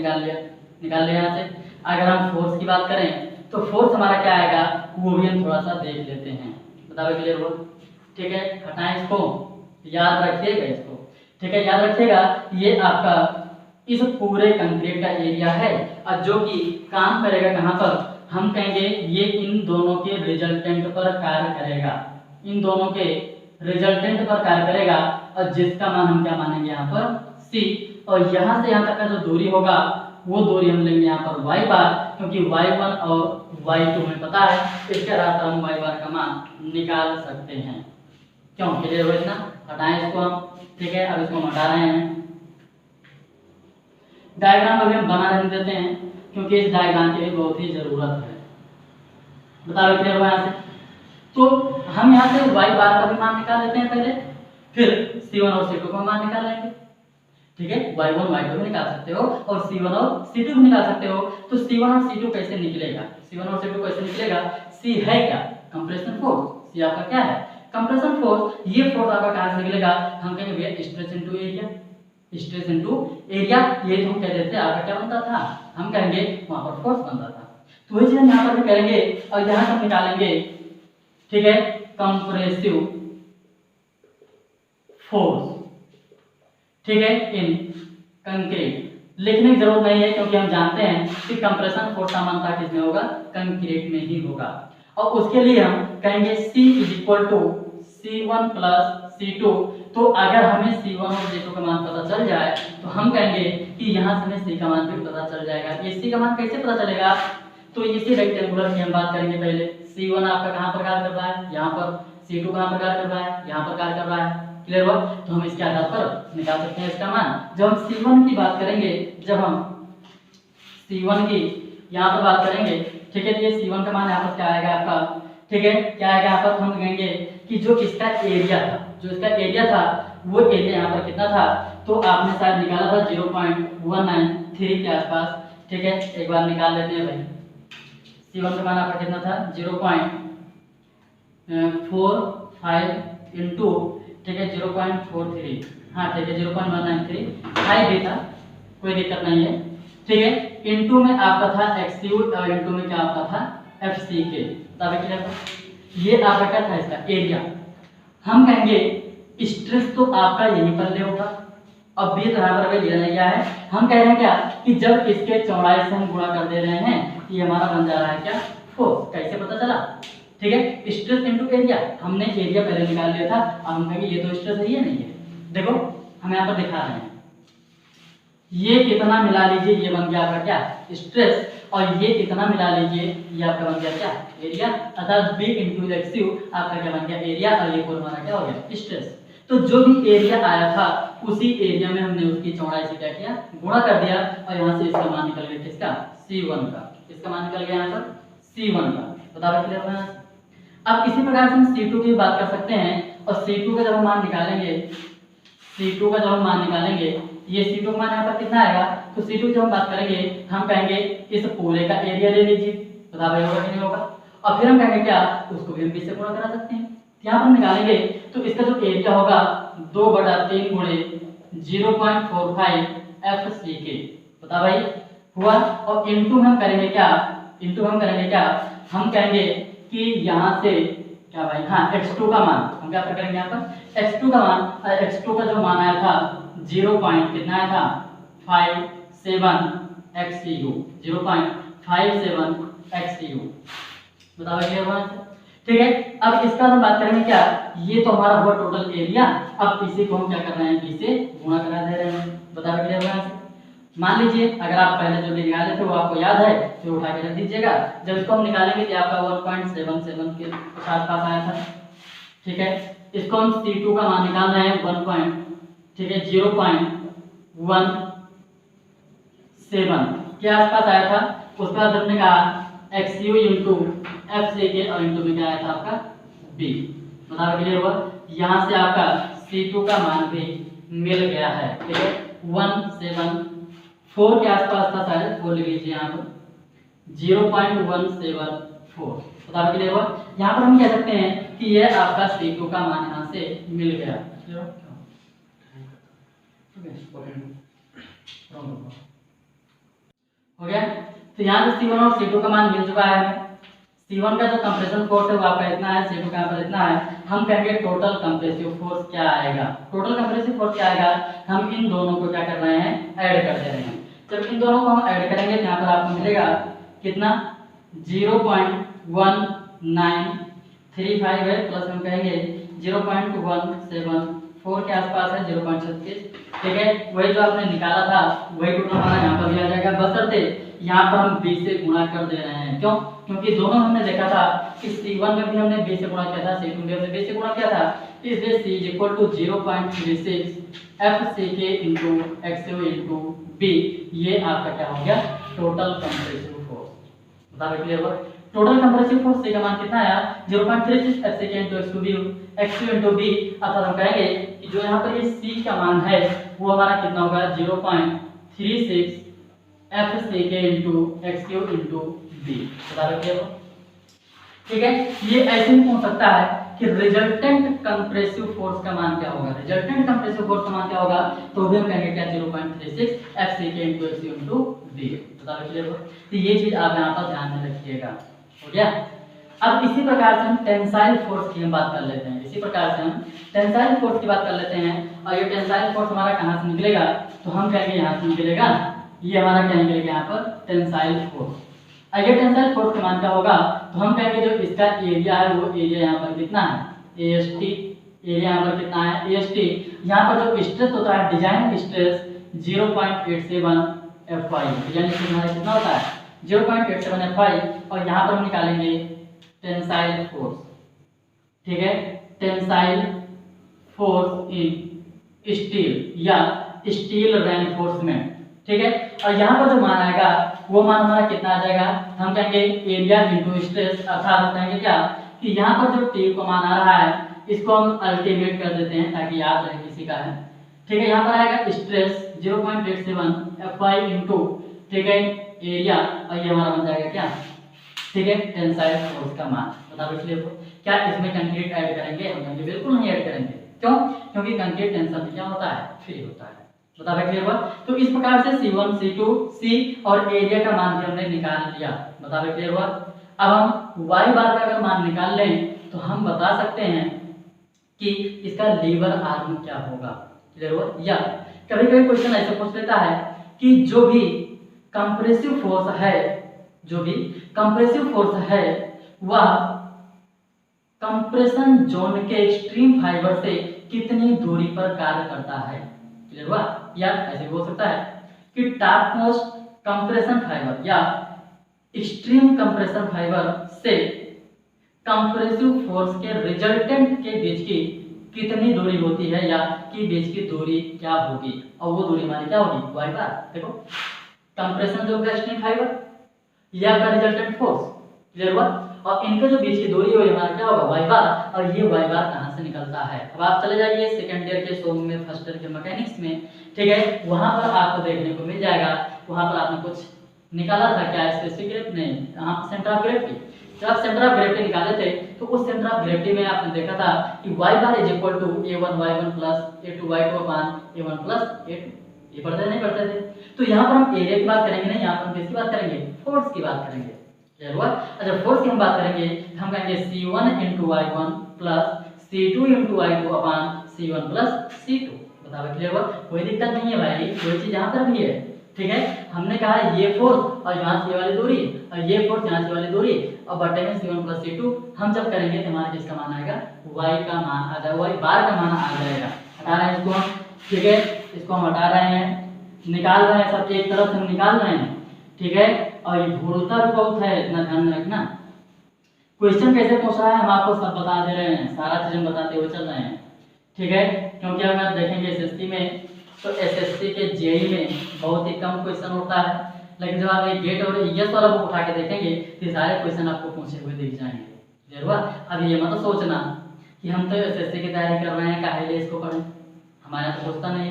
[SPEAKER 1] निकाल लिया यहाँ से। अगर हम फोर्स की बात करें तो फोर्स हमारा क्या आएगा वो भी हम थोड़ा सा देख लेते हैं। बताओ क्लियर हुआ? ठीक है, हटाएं इसको, याद रखिएगा इसको। ठीक है, याद रखिएगा ये आपका इस पूरे कंक्रीट का एरिया है और जो कि काम करेगा कहाँ पर, हम कहेंगे ये इन दोनों के रिजल्टेंट पर कार्य करेगा, इन दोनों के रिजल्टेंट पर कार्य करेगा और जिसका मान हम क्या मानेंगे यहाँ पर C। और यहाँ से यहाँ तक का जो दूरी होगा वो दूरी हम लेंगे यहाँ पर y बार, क्योंकि y1 और y2 हमें पता है, इसके आधार पर हम y बार का मान निकाल सकते हैं। क्यों क्लियर हुआ इतना? हटाएं इसको हम। ठीक है, अब इसको हम हटा रहे हैं। डायग्राम अभी हम बना रहने देते हैं क्योंकि इस डायग्राम की भी बहुत ही जरूरत है। बताओ क्लियर हुआ यहाँ से? तो हम यहाँ से y बार का भी मान निकाल लेते हैं पहले, फिर C1 और C2 का मान निकाल लेंगे। ठीक है, y1 y2 भी निकाल सकते हो और C1 और C2 भी निकाल सकते हो। तो C1 और C2 कैसे निकलेगा, C1 और C2 कैसे निकलेगा? C है क्या, कंप्रेशन फोर्स। C आपका क्या है, कंप्रेशन फोर्स। ये फोर्स आपका कहां से निकलेगा, हम कहेंगे भैया stress into area, stress into area. ये तो हम कह देते आपका क्या बनता था, हम कहेंगे वहां पर फोर्स बनता था। तो वही चीज हम यहाँ पर भी करेंगे और यहाँ से हम निकालेंगे। ठीक है, कंप्रेसिव फोर्स। ठीक है, इन कंक्रीट लिखने की जरूरत नहीं है क्योंकि हम जानते हैं कि कंप्रेशन फोर्स सामान्यतः किसमें होगा, कंक्रीट में ही होगा। और उसके लिए हम कहेंगे C equal to C1 plus C2। तो अगर हमें C1 और C2 का मान पता चल जाए तो हम कहेंगे कि यहाँ से हमें C का मान भी पता चल जाएगा। ये C का मान कैसे पता चलेगा, तो इसी रेक्टेंगुलर की हम बात करेंगे पहले। C1 आपका कहाँ पर कार्य कर रहा है, यहाँ पर। C2 कहाँ पर कार्य कर रहा है, यहाँ पर कार्य कर रहा है। क्लियर हुआ? तो हम इसके आधार पर निकाल सकते हैं इसका मान। जब हम C1 की बात करेंगे, जब हम C1 की यहाँ पर बात करेंगे, ठीक है, तो ये C1 का मान यहाँ पर क्या आएगा आपका, ठीक है, क्या आएगा यहाँ पर, हम कहेंगे कि जो इसका एरिया था, जो इसका एरिया था वो एरिया यहाँ पर कितना था, तो आपने शायद निकाला था 0.193 के आसपास। ठीक है, एक बार निकाल लेते हैं भाई। C1 का मान आपका कितना था 0.45 इंटू, ठीक है, 0.43, हाँ ठीक है 0.193, हाई भी था, कोई दिक्कत नहीं है। ठीक है, इंटू में आपका था XU और इंटू में क्या आपका था FCK। तब क्या था, ये आपका क्या था इसका एरिया। हम कहेंगे स्ट्रेस तो आपका यहीं पर ले होगा, अब भी बराबर लिया नहीं गया है। हम कह रहे हैं क्या कि जब इसके चौड़ाई से हम गुणा कर दे रहे हैं, ये हमारा बन जा रहा है क्या फोर्स। कैसे पता चला, ठीक है, स्ट्रेस इनटू एरिया। हमने एरिया पहले निकाल लिया था, अब हम कहेंगे ये तो स्ट्रेस है, ये नहीं है। देखो हम यहाँ पर दिखा रहे हैं, ये कितना मिला लीजिए, ये बन गया आपका क्या स्ट्रेस, और ये कितना मिला लीजिए, ये आपका बन गया क्या एरिया, अर्थात B इंटू XU आपका क्या बन गया एरिया, और ये हमारा क्या हो गया स्ट्रेस। तो जो भी एरिया आया था उसी एरिया में हमने उसकी चौड़ाई से क्या किया, गुणा कर दिया, और यहाँ से इसका मान निकल गया किसका C1 का, इसका मान निकल गया यहाँ पर C1 का। बता क्लियर है? अब इसी प्रकार से हम C2 की बात कर सकते हैं, और C2 का जब हम मान निकालेंगे, C2 का जब हम मान निकालेंगे, ये C2 का मान यहाँ पर कितना आएगा, तो C2 की जब हम बात करेंगे हम कहेंगे इस पूरे का एरिया ले लीजिए, बता भाई होगा कि नहीं होगा, और फिर हम कहेंगे क्या उसको भी हम B से गुणा करा सकते हैं। यहाँ पर निकालेंगे तो इसका जो एरिया होगा 2/3 गुणे 0.45 FCK। बता भाई हुआ। और इनटू हम करेंगे क्या, हम कहेंगे कि यहाँ से क्या भाई, हाँ x2 का मान हम क्या करेंगे यहाँ पर x2 का मान, x2 का जो मान आया था 0. कितना आया था 57 XCU, 0.57 XCU। बताओ क्लियर हुआ। ठीक है, अब इसका हम बात करेंगे क्या, ये तो हमारा हुआ टोटल एरिया। अब इसी को हम क्या कर रहे हैं, बी से गुणा करा दे रहे हैं। बताओ क्लियर हुआ। मान लीजिए अगर आप पहले जो निकाले थे वो आपको याद है तो उठा के रख दीजिएगा। जब इसको हम निकालेंगे तो आपका 1.77 के आसपास आया था। ठीक है, इसको हम C2 का मान निकाल रहे हैं 0.17 के आसपास आया था। उसके बाद हमने कहा XU इंटू FCK और इंटू में क्या आया था आपका B। बताओ क्लियर हुआ। यहाँ से आपका C2 का मान भी मिल गया है। ठीक है, 174 के आसपास था शायद, वो लिख लीजिए यहाँ पर 0.174। बताओ क्लियर हुआ। यहाँ पर हम कह सकते हैं कि ये आपका C2 का मान यहाँ से मिल गया। हो गया। तो यहाँ से C1 और C2 का मान मिल चुका है हमें। C1 का जो कंप्रेशन फोर्स है वो आपका इतना है, C2 का यहाँ पर इतना है। हम कहेंगे टोटल कंप्रेसिव फोर्स क्या आएगा। टोटल कंप्रेसिव फोर्स क्या आएगा, हम इन दोनों को क्या कर रहे हैं, ऐड कर दे रहे हैं। जब इन दोनों को हम ऐड करेंगे तो यहाँ पर आपको मिलेगा कितना 0.1935 है, प्लस हम कहेंगे 0.174 के आसपास है, 0.36। ठीक है, वही जो आपने निकाला था वही टोटल हमारा यहाँ पर भी आ जाएगा। बशर्ते यहाँ पर हम b से गुणा कर दे रहे हैं। क्यों, क्योंकि दोनों हमने देखा था कि C1 में भी हमने b से गुणा किया था, C2 में भी हमने b से गुणा किया था। इसलिए C = 0.36 FCK into XU into B। ये आपका क्या हो गया, टोटल कंप्रेसिव फोर्स। बताओ क्लियर हुआ। टोटल कंप्रेसिव फोर्स C का मान कितना आया 0.36 FCK into XU into B। अर्थात हम कहेंगे कि जो यहाँ पर ये C का मान है वो हमारा कितना होगा 0.36 FCK into XU into B। बता रहे हो। ठीक है, ये ऐसे ही हो सकता है कि रिजल्टेंट कंप्रेसिव फोर्स का मान क्या होगा। रिजल्टेंट कंप्रेसिव फोर्स का मान क्या होगा, तो भी हम कहेंगे क्या 0.36 FCK into XU into B। बता रहे हो। तो ये चीज आप यहाँ पर ध्यान में रखिएगा। हो गया। अब इसी प्रकार से हम टेंसाइल फोर्स की हम बात कर लेते हैं। इसी प्रकार से हम टेंसाइल फोर्स की बात कर लेते हैं। और ये टेंसाइल फोर्स हमारा कहाँ से निकलेगा, तो हम कहेंगे यहाँ से निकलेगा। ये हमारा क्या निकलेगा यहाँ पर टेंसाइल फोर्स। अगर टेंसाइल फोर्स का मान क्या होगा, तो हम कहेंगे जो इसका एरिया है वो एरिया यहाँ पर कितना है AST। एरिया यहाँ पर कितना है AST। यहाँ पर जो स्ट्रेस होता है design stress 0.87 FY। Design stress हमारा कितना होता है 0.87 FY। और यहाँ पर हम निकालेंगे टेंसाइल फोर्स। ठीक है, टेंसाइल फोर्स इन स्टील या स्टील रेनफोर्समेंट। ठीक है, और यहाँ पर जो मान आएगा वो मान हमारा कितना आ जाएगा, हम कहेंगे एरिया इंटू स्ट्रेस। अर्थात हम कहेंगे क्या कि यहाँ पर जो टी को मान आ रहा है इसको हम अल्टीमेट कर देते हैं ताकि याद रहे किसी का है। ठीक है, यहाँ पर आएगा स्ट्रेस 0.87 FY इंटू, ठीक है, एरिया, और ये हमारा बन जाएगा क्या, ठीक है, टेंसाइल फोर्स का मान। बताओ इसलिए क्या इसमें कंक्रीट ऐड करेंगे, हम कहेंगे बिल्कुल नहीं ऐड करेंगे। क्यों, क्योंकि कंक्रीट टेंशन में क्या होता है, फ्री होता है। बता रहे क्लियर हुआ। तो इस प्रकार से C1 C2 C और एरिया का मान भी हमने निकाल लिया। बता रहे क्लियर हुआ। अब हम y बार का अगर मान निकाल लें तो हम बता सकते हैं कि इसका लीवर आर्म क्या होगा। क्लियर हुआ। या कभी कभी क्वेश्चन ऐसे पूछ लेता है कि जो भी कंप्रेसिव फोर्स है वह कंप्रेशन जोन के एक्सट्रीम फाइबर से कितनी दूरी पर कार्य करता है। क्लियर हुआ। या ऐसे भी हो सकता है कि टॉप मोस्ट कंप्रेशन फाइबर या एक्सट्रीम कंप्रेशन फाइबर से कंप्रेसिव फोर्स के रिजल्टेंट के बीच की कितनी दूरी होती है या कि बीच की दूरी क्या होगी, और वो दूरी हमारी क्या होगी, y बार। देखो कंप्रेशन जो एक्सट्रीम फाइबर ये आपका रिजल्टेंट फोर्स। क्लियर हुआ। और इनके जो बीच की दूरी है हमारा क्या होगा, y बार। और ये y बार कहाँ से निकलता है, अब आप चले जाइए सेकंड ईयर के सोम में, फर्स्ट ईयर के मैकेनिक्स में, ठीक है, वहां पर आपको देखने को मिल जाएगा। वहां पर आपने कुछ निकाला था क्या, स्पेसिफिक ग्रेविटी नहीं, यहाँ सेंटर ऑफ ग्रेविटी। जब आप सेंटर ऑफ ग्रेविटी निकाले थे तो उस सेंटर ऑफ ग्रेविटी में आपने देखा था कि y bar is equal to a1 y1 plus a2 y2 upon a1 plus a2। ये पढ़ते नहीं पढ़ते थे? तो यहाँ पर हम एरिया की बात करेंगे नहीं, यहाँ पर हम किसकी बात करेंगे? फोर्स की बात करेंगे। क्लियर हुआ? अच्छा, फोर्स की हम बात करेंगे हम कहेंगे c1 into y1 plus c2 into y2 अपान c1 प्लस c2। बताओ क्लियर हुआ? कोई दिक्कत नहीं है भाई, कोई चीज यहाँ पर भी है। ठीक है, हमने कहा ये फोर्स और यहाँ से ये वाली दूरी और ये फोर्स यहाँ से वाली दूरी और बटे में c1 प्लस c2। हम जब करेंगे तो हमारा किसका मान आएगा? y का मान आ जाएगा, y बार का मान आ जाएगा। हटा रहे हैं इसको हम। ठीक है, इसको हम हटा रहे हैं, निकाल रहे हैं, सब एक तरफ से हम निकाल रहे हैं। ठीक है, और ये भूलता भी बहुत है, इतना ध्यान में रखना। क्वेश्चन कैसे पूछ रहा है हम आपको सब बता दे रहे हैं, सारा चीज हम बताते हुए चल रहे हैं। ठीक है, क्योंकि अगर आप देखेंगे एसएससी में तो एसएससी के जेई में बहुत ही कम क्वेश्चन होता है, लेकिन जब आप एक गेट और ईएस वाला बुक उठा के देखेंगे तो सारे क्वेश्चन आपको पूछे हुए दिख जाएंगे। क्लियर हुआ? अब ये मत सोचना कि हम तो एसएससी की तैयारी कर रहे हैं, काहे लिए इसको पढ़ें, हमारे यहाँ तो सोचता नहीं।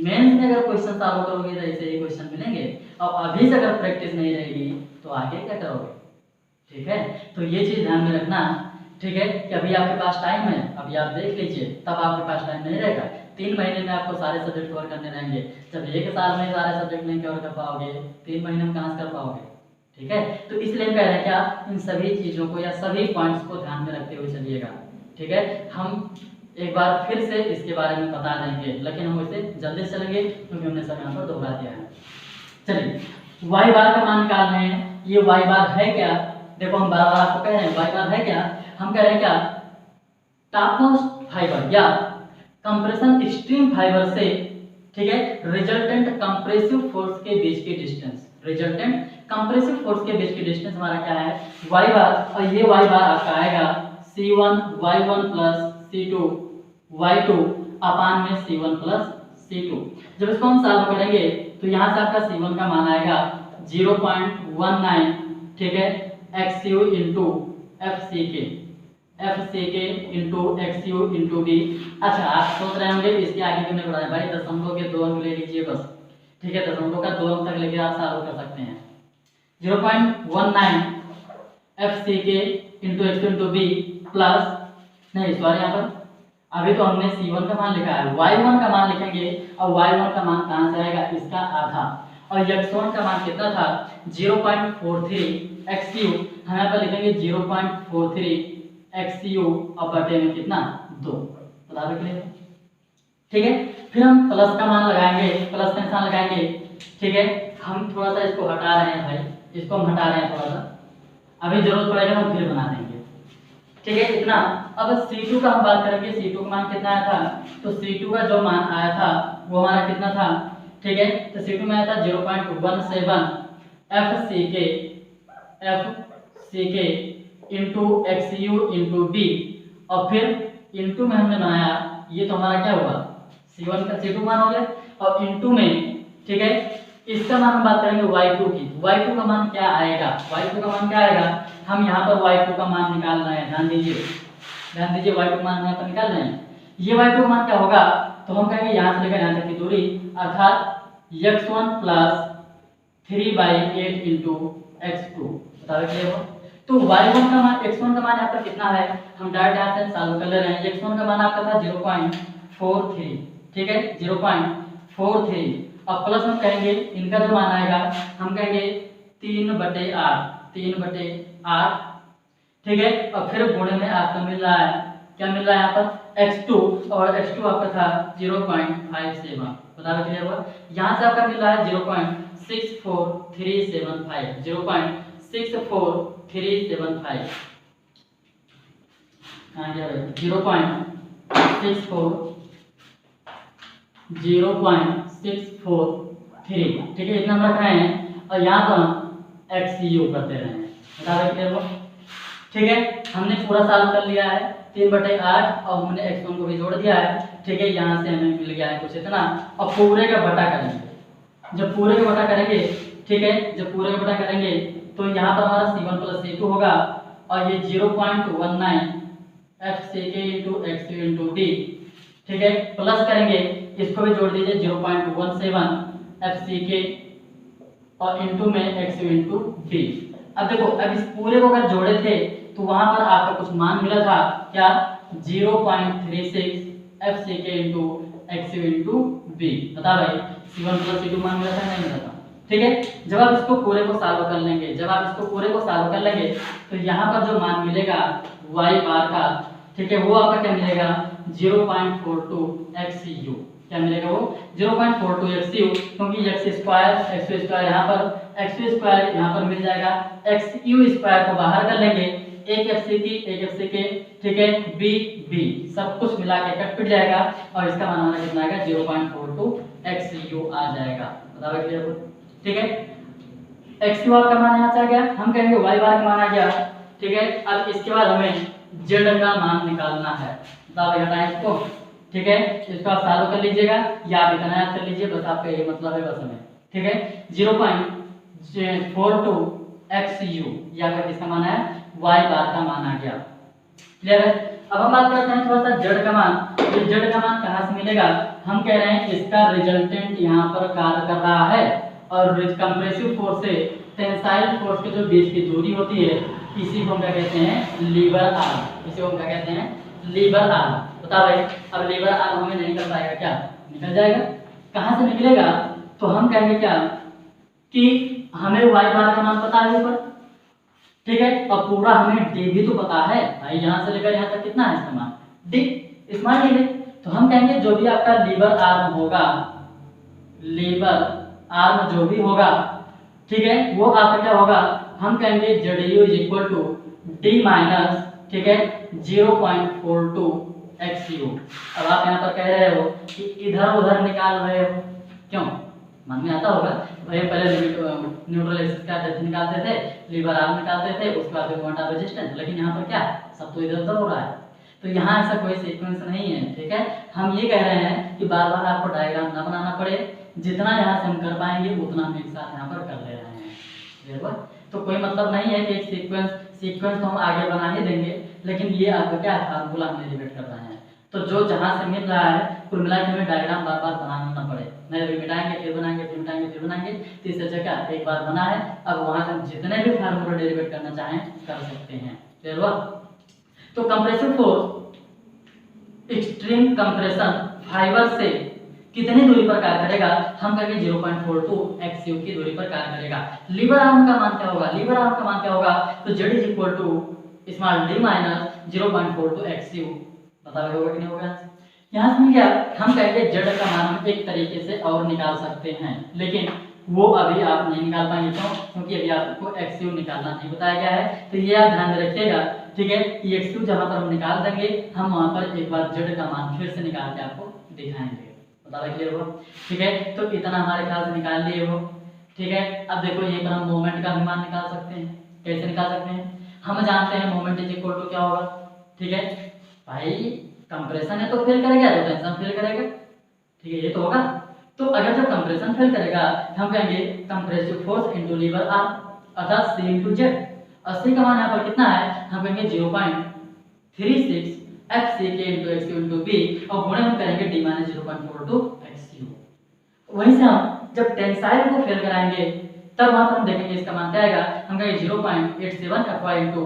[SPEAKER 1] मेंस में अगर क्वेश्चन सॉल्व करोगे तो ऐसे ही क्वेश्चन मिलेंगे, और अभी से अगर प्रैक्टिस नहीं रहेगी तो आगे क्या करोगे? ठीक है, तो ये चीज ध्यान में रखना। ठीक है, कि अभी आपके पास टाइम है, अभी आप देख लीजिए, तब आपके पास टाइम नहीं रहेगा। 3 महीने में आपको सारे सब्जेक्ट कवर करने रहेंगे। जब 1 साल में सारे सब्जेक्ट नहीं कवर कर पाओगे, 3 महीने में कहाँ से कर पाओगे? ठीक है, तो इसलिए हम कह रहे हैं कि आप इन सभी चीजों को या सभी पॉइंट्स को ध्यान में रखते हुए चलिएगा। ठीक है, हम एक बार फिर से इसके बारे में बता देंगे, लेकिन हम इसे जल्दी से चलेंगे क्योंकि हमने सब यहाँ पर दोहरा दिया है। चलिए, y बार का मान निकाल रहे हैं। ये y बार है क्या? देखो, हम बार बार आपको कह रहे हैं y बार है क्या? हम कह रहे हैं क्या, टॉपमोस्ट फाइबर या कंप्रेशन एक्सट्रीम फाइबर से, ठीक है, रिजल्टेंट कंप्रेसिव फोर्स के बीच की डिस्टेंस, रिजल्टेंट कंप्रेसिव फोर्स के बीच की डिस्टेंस हमारा क्या है? y बार। और ये y बार आपका आएगा c1 y1 plus c2 y2 अपान में c1 प्लस c2। जब इसको हम सॉल्व करेंगे तो यहाँ से आपका c1 का मान आएगा 0.19, ठीक है, xu into fck into xu into b। अच्छा, आप सोच रहे होंगे इसके आगे क्यों नहीं बढ़ाएं भाई, दशमलव के 2 अंक ले लीजिए बस। ठीक है, दशमलव का 2 अंक तक लेके आप सॉल्व कर सकते हैं। 0.19 fck into x into b plus, नहीं सॉरी, यहाँ पर अभी तो हमने c1 का मान लिखा है, y1 का मान लिखेंगे और y1 का मान कहाँ से आएगा? इसका आधा। और x1 का मान कितना था? 0.43 xu, हम यहाँ पर लिखेंगे 0.43 xu और बटे में कितना? 2। बता दो। ठीक है, फिर हम प्लस का मान लगाएंगे, प्लस का निशान लगाएंगे। ठीक है, हम थोड़ा सा इसको हटा रहे हैं भाई, इसको हम हटा रहे हैं थोड़ा सा, अभी जरूरत पड़ेगा हम फिर बना देंगे। ठीक है, इतना। अब C2 का हम बात करेंगे, C2 का मान कितना आया था? तो C2 का जो मान आया था वो हमारा कितना था? ठीक है, तो C2 में आया था 0.17 fck into xu into b, और फिर इंटू में हमने बनाया, ये तो हमारा क्या हुआ? C1 का C2 मान हो गया, और इंटू में, ठीक है, इसका मान हम बात करेंगे y2 की। y2 का मान क्या आएगा? y2 का मान क्या आएगा? हम यहाँ पर y2 का मान निकाल रहे हैं, ध्यान दीजिए, y2 का मान यहाँ पर निकाल रहे हैं। ये y2 का मान क्या होगा? तो हम कहेंगे यहाँ से लेकर यहाँ तक की दूरी, अर्थात x1 प्लस 3/8 इंटू x2। बताओ क्लियर हो? तो y1 का मान, x1 का मान यहाँ पर कितना है? हम डायरेक्ट यहाँ से सॉल्व कर ले रहे हैं। x1 का मान आपका था 0.43, ठीक है, 0.43, अब प्लस हम कहेंगे इनका जो मान आएगा, हम कहेंगे 3/8, 3/8, ठीक है, और फिर गुणे में आपका मिल रहा है, क्या मिल रहा है यहाँ पर? x2, और x2 आपका था 0.57। बता क्लियर हुआ? यहाँ से आपका मिल रहा है 0.64375, 0.64375, कहाँ गया भाई? 0.643, ठीक है, इतना हम रख रहे हैं, और यहाँ पर हम xu करते रहे हैं। बता क्लियर हुआ? ठीक है, हमने पूरा सॉल्व कर लिया है, 3/8, और हमने x1 को भी जोड़ दिया है। ठीक है, यहाँ से हमें मिल गया है कुछ इतना, और पूरे का बटा करेंगे। जब पूरे का बटा करेंगे, ठीक है, जब पूरे का बटा करेंगे तो यहाँ पर हमारा c1 प्लस c2 होगा, और ये 0.19 fck into xu into b, ठीक है, प्लस करेंगे, इसको भी जोड़ दीजिए 0.17 fck और इंटू में xu इंटू b। अब देखो, अब इस पूरे को अगर जोड़े थे तो वहां पर आपका कुछ मान मिला था क्या, 0.36 FCK इंटू XU इंटू बी। बता भाई, C1 प्लस C2 मान मिला था नहीं मिला था? ठीक है, जब आप इसको पूरे को सॉल्व कर लेंगे, जब आप इसको पूरे को सॉल्व कर लेंगे तो यहाँ पर जो मान मिलेगा y बार का, ठीक है, वो आपका क्या मिलेगा, 0.42 XU। क्या मिलेगा वो, 0.42 XU, क्योंकि x स्क्वायर x स्क्वायर यहाँ पर, x स्क्वायर यहाँ पर मिल जाएगा, XU स्क्वायर को बाहर कर लेंगे, एक FCK, ठीक है, b सब कुछ मिला के कट पिट जाएगा और इसका मान हमारा कितना आएगा, 0.42 XU आ जाएगा। बताओ क्लियर हो? ठीक है, XU बार का मान यहाँ से आ गया, हम कहेंगे y बार का मान आ गया। ठीक है, अब इसके बाद हमें z का मान निकालना है। बताओ भाई, हटाएं इसको। ठीक है, इसको आप सॉल्व कर लीजिएगा या आप इतना याद कर लीजिए, बस आपका ये मतलब है बस हमें। ठीक है, 0.42 XU या फिर किसका मान है, y बार का मान आ गया। क्लियर है? अब हम बात करते हैं थोड़ा सा z का मान। तो z का मान कहाँ से मिलेगा, हम कह रहे हैं इसका रिजल्टेंट यहाँ पर कार्य कर रहा है और कंप्रेसिव फोर्स से टेंसाइल फोर्स के जो बीच की दूरी होती है, इसी को हम क्या कहते हैं, लीवर आर्म। इसी को हम क्या कहते हैं, लीवर आर्म। बता भाई, अब लीवर आर्म हमें नहीं कर पाएगा क्या, निकल जाएगा। कहाँ से निकलेगा, तो हम कहेंगे क्या कि हमें y बार का मान पता है ऊपर, ठीक है, और पूरा हमें d भी तो पता है भाई, यहाँ से लेकर यहाँ तक कितना है इसका मान, d स्मॉल डी है। तो हम कहेंगे जो भी आपका लीवर आर्म होगा, लीवर आर्म जो भी होगा, ठीक है, वो आपका क्या होगा, हम कहेंगे ZU is equal to D minus, ठीक है, 0.42 XU। अब आप यहाँ पर कह रहे हो कि इधर उधर निकाल रहे हो, क्यों, मन में आता होगा भाई, पहले लिमिट न्यूट्रल एक्सिस का डेप्थ निकालते थे, लीवर आर्म निकालते थे, उसके बाद मोमेंट ऑफ रेजिस्टेंस, लेकिन यहाँ पर क्या, सब तो इधर उधर हो रहा है। तो यहाँ ऐसा कोई सीक्वेंस नहीं है। ठीक है, हम ये कह रहे हैं कि बार बार आपको डायग्राम ना बनाना पड़े, जितना यहाँ से हम कर पाएंगे उतना हम एक साथ यहाँ पर कर ले रहे हैं। देखो, तो कोई मतलब नहीं है कि एक सीक्वेंस तो हम आगे बना ही देंगे, लेकिन ये आपका क्या फार्मूला हम डेरिवेट कर रहे हैं। तो जो जहाँ से मिल रहा है, कुल मिला के हमें डायग्राम बार बार बनाना ना पड़े, नहीं अभी मिटाएंगे फिर बनाएंगे फिर मिटाएंगे फिर बनाएंगे, तो इससे अच्छा क्या, एक बार बना है, अब वहाँ से हम जितने भी फार्मूला डेरिवेट करना चाहें कर सकते हैं। क्लियर हुआ? तो compressive force extreme compression fibre से कितनी दूरी पर कार्य करेगा, हम कहेंगे 0.42 XU की दूरी पर कार्य करेगा। लीवर आर्म का मान क्या होगा, लीवर आर्म का मान क्या होगा, तो Z is equal to small d minus 0.42 XU। बता होगा कि नहीं होगा? यहाँ से क्या, हम कहेंगे Z का मान हम एक तरीके से और निकाल सकते हैं, लेकिन वो अभी आप नहीं निकाल पाएंगे। क्यों? क्योंकि अभी आपको XU निकालना नहीं बताया गया है। तो ये आप ध्यान में रखिएगा, ठीक है, कि XU जहाँ पर हम निकाल देंगे, हम वहाँ पर एक बार Z का मान फिर से निकाल के आपको दिखाएंगे। बता क्लियर हो? ठीक है, तो इतना हमारे ख्याल से निकाल लिए हो। ठीक है, अब देखो यहीं पर हम मोमेंट का भी मान निकाल सकते हैं। कैसे निकाल सकते हैं, हम जानते हैं मोमेंट इज इक्वल टू क्या होगा। ठीक है भाई, कंप्रेशन है तो फेल करेगा, तो टेंशन फेल करेगा, ठीक है, ये तो होगा। तो अगर जब कंप्रेशन फेल करेगा, हम कहेंगे compressive force into lever arm, अर्थात C इनटू Z। और C का मान यहाँ पर कितना है, हम कहेंगे 0.36 FCK into XU into B, और गुणे हम करेंगे D माइनस 0.42 XU। वहीं से हम जब टेंसाइल को फेल कराएंगे, तब वहां पर हम देखेंगे इसका मान क्या आएगा, हम कहेंगे 0.87 FY इंटू,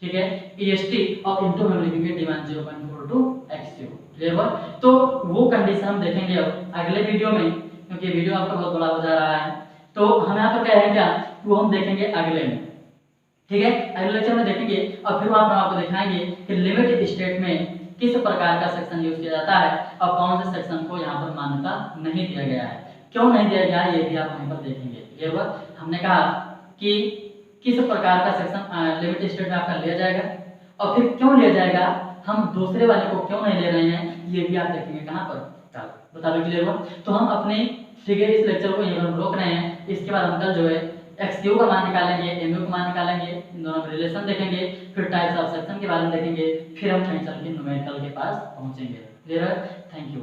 [SPEAKER 1] ठीक है, EST, और इंटू हम लिखेंगे D माइनस 0.42 XU। क्लियर हुआ? तो वो कंडीशन हम देखेंगे अब अगले वीडियो में, क्योंकि वीडियो आपका बहुत बड़ा हो जा रहा है। तो हम यहाँ पर कह रहे हैं क्या, वो हम देखेंगे अगले में। ठीक है, अगले लेक्चर में देखेंगे, और फिर वहां पर आपको दिखाएंगे कि लिमिट स्टेट में किस प्रकार का सेक्शन यूज किया जाता है और कौन से सेक्शन को यहाँ पर मान्यता नहीं दिया गया है, क्यों नहीं दिया गया है, ये भी आप वहीं पर देखेंगे। क्लियर हुआ? हमने कहा कि किस प्रकार का सेक्शन लिमिट स्टेट में आपका लिया जाएगा, और फिर क्यों लिया जाएगा, हम दूसरे वाले को क्यों नहीं ले रहे हैं, ये भी आप देखेंगे कहाँ पर, कल। बता दो। क्लियर हुआ? तो हम अपने, ठीक है, इस लेक्चर को यहीं पर रोक रहे हैं। इसके बाद हम कल जो है XU का मान निकालेंगे, MU का मान निकालेंगे, इन दोनों में रिलेशन देखेंगे, फिर टाइप्स ऑफ सेक्शन के बारे में देखेंगे, फिर हम कहीं चल के न्यूमेरिकल के पास पहुंचेंगे। क्लियर है? Thank you.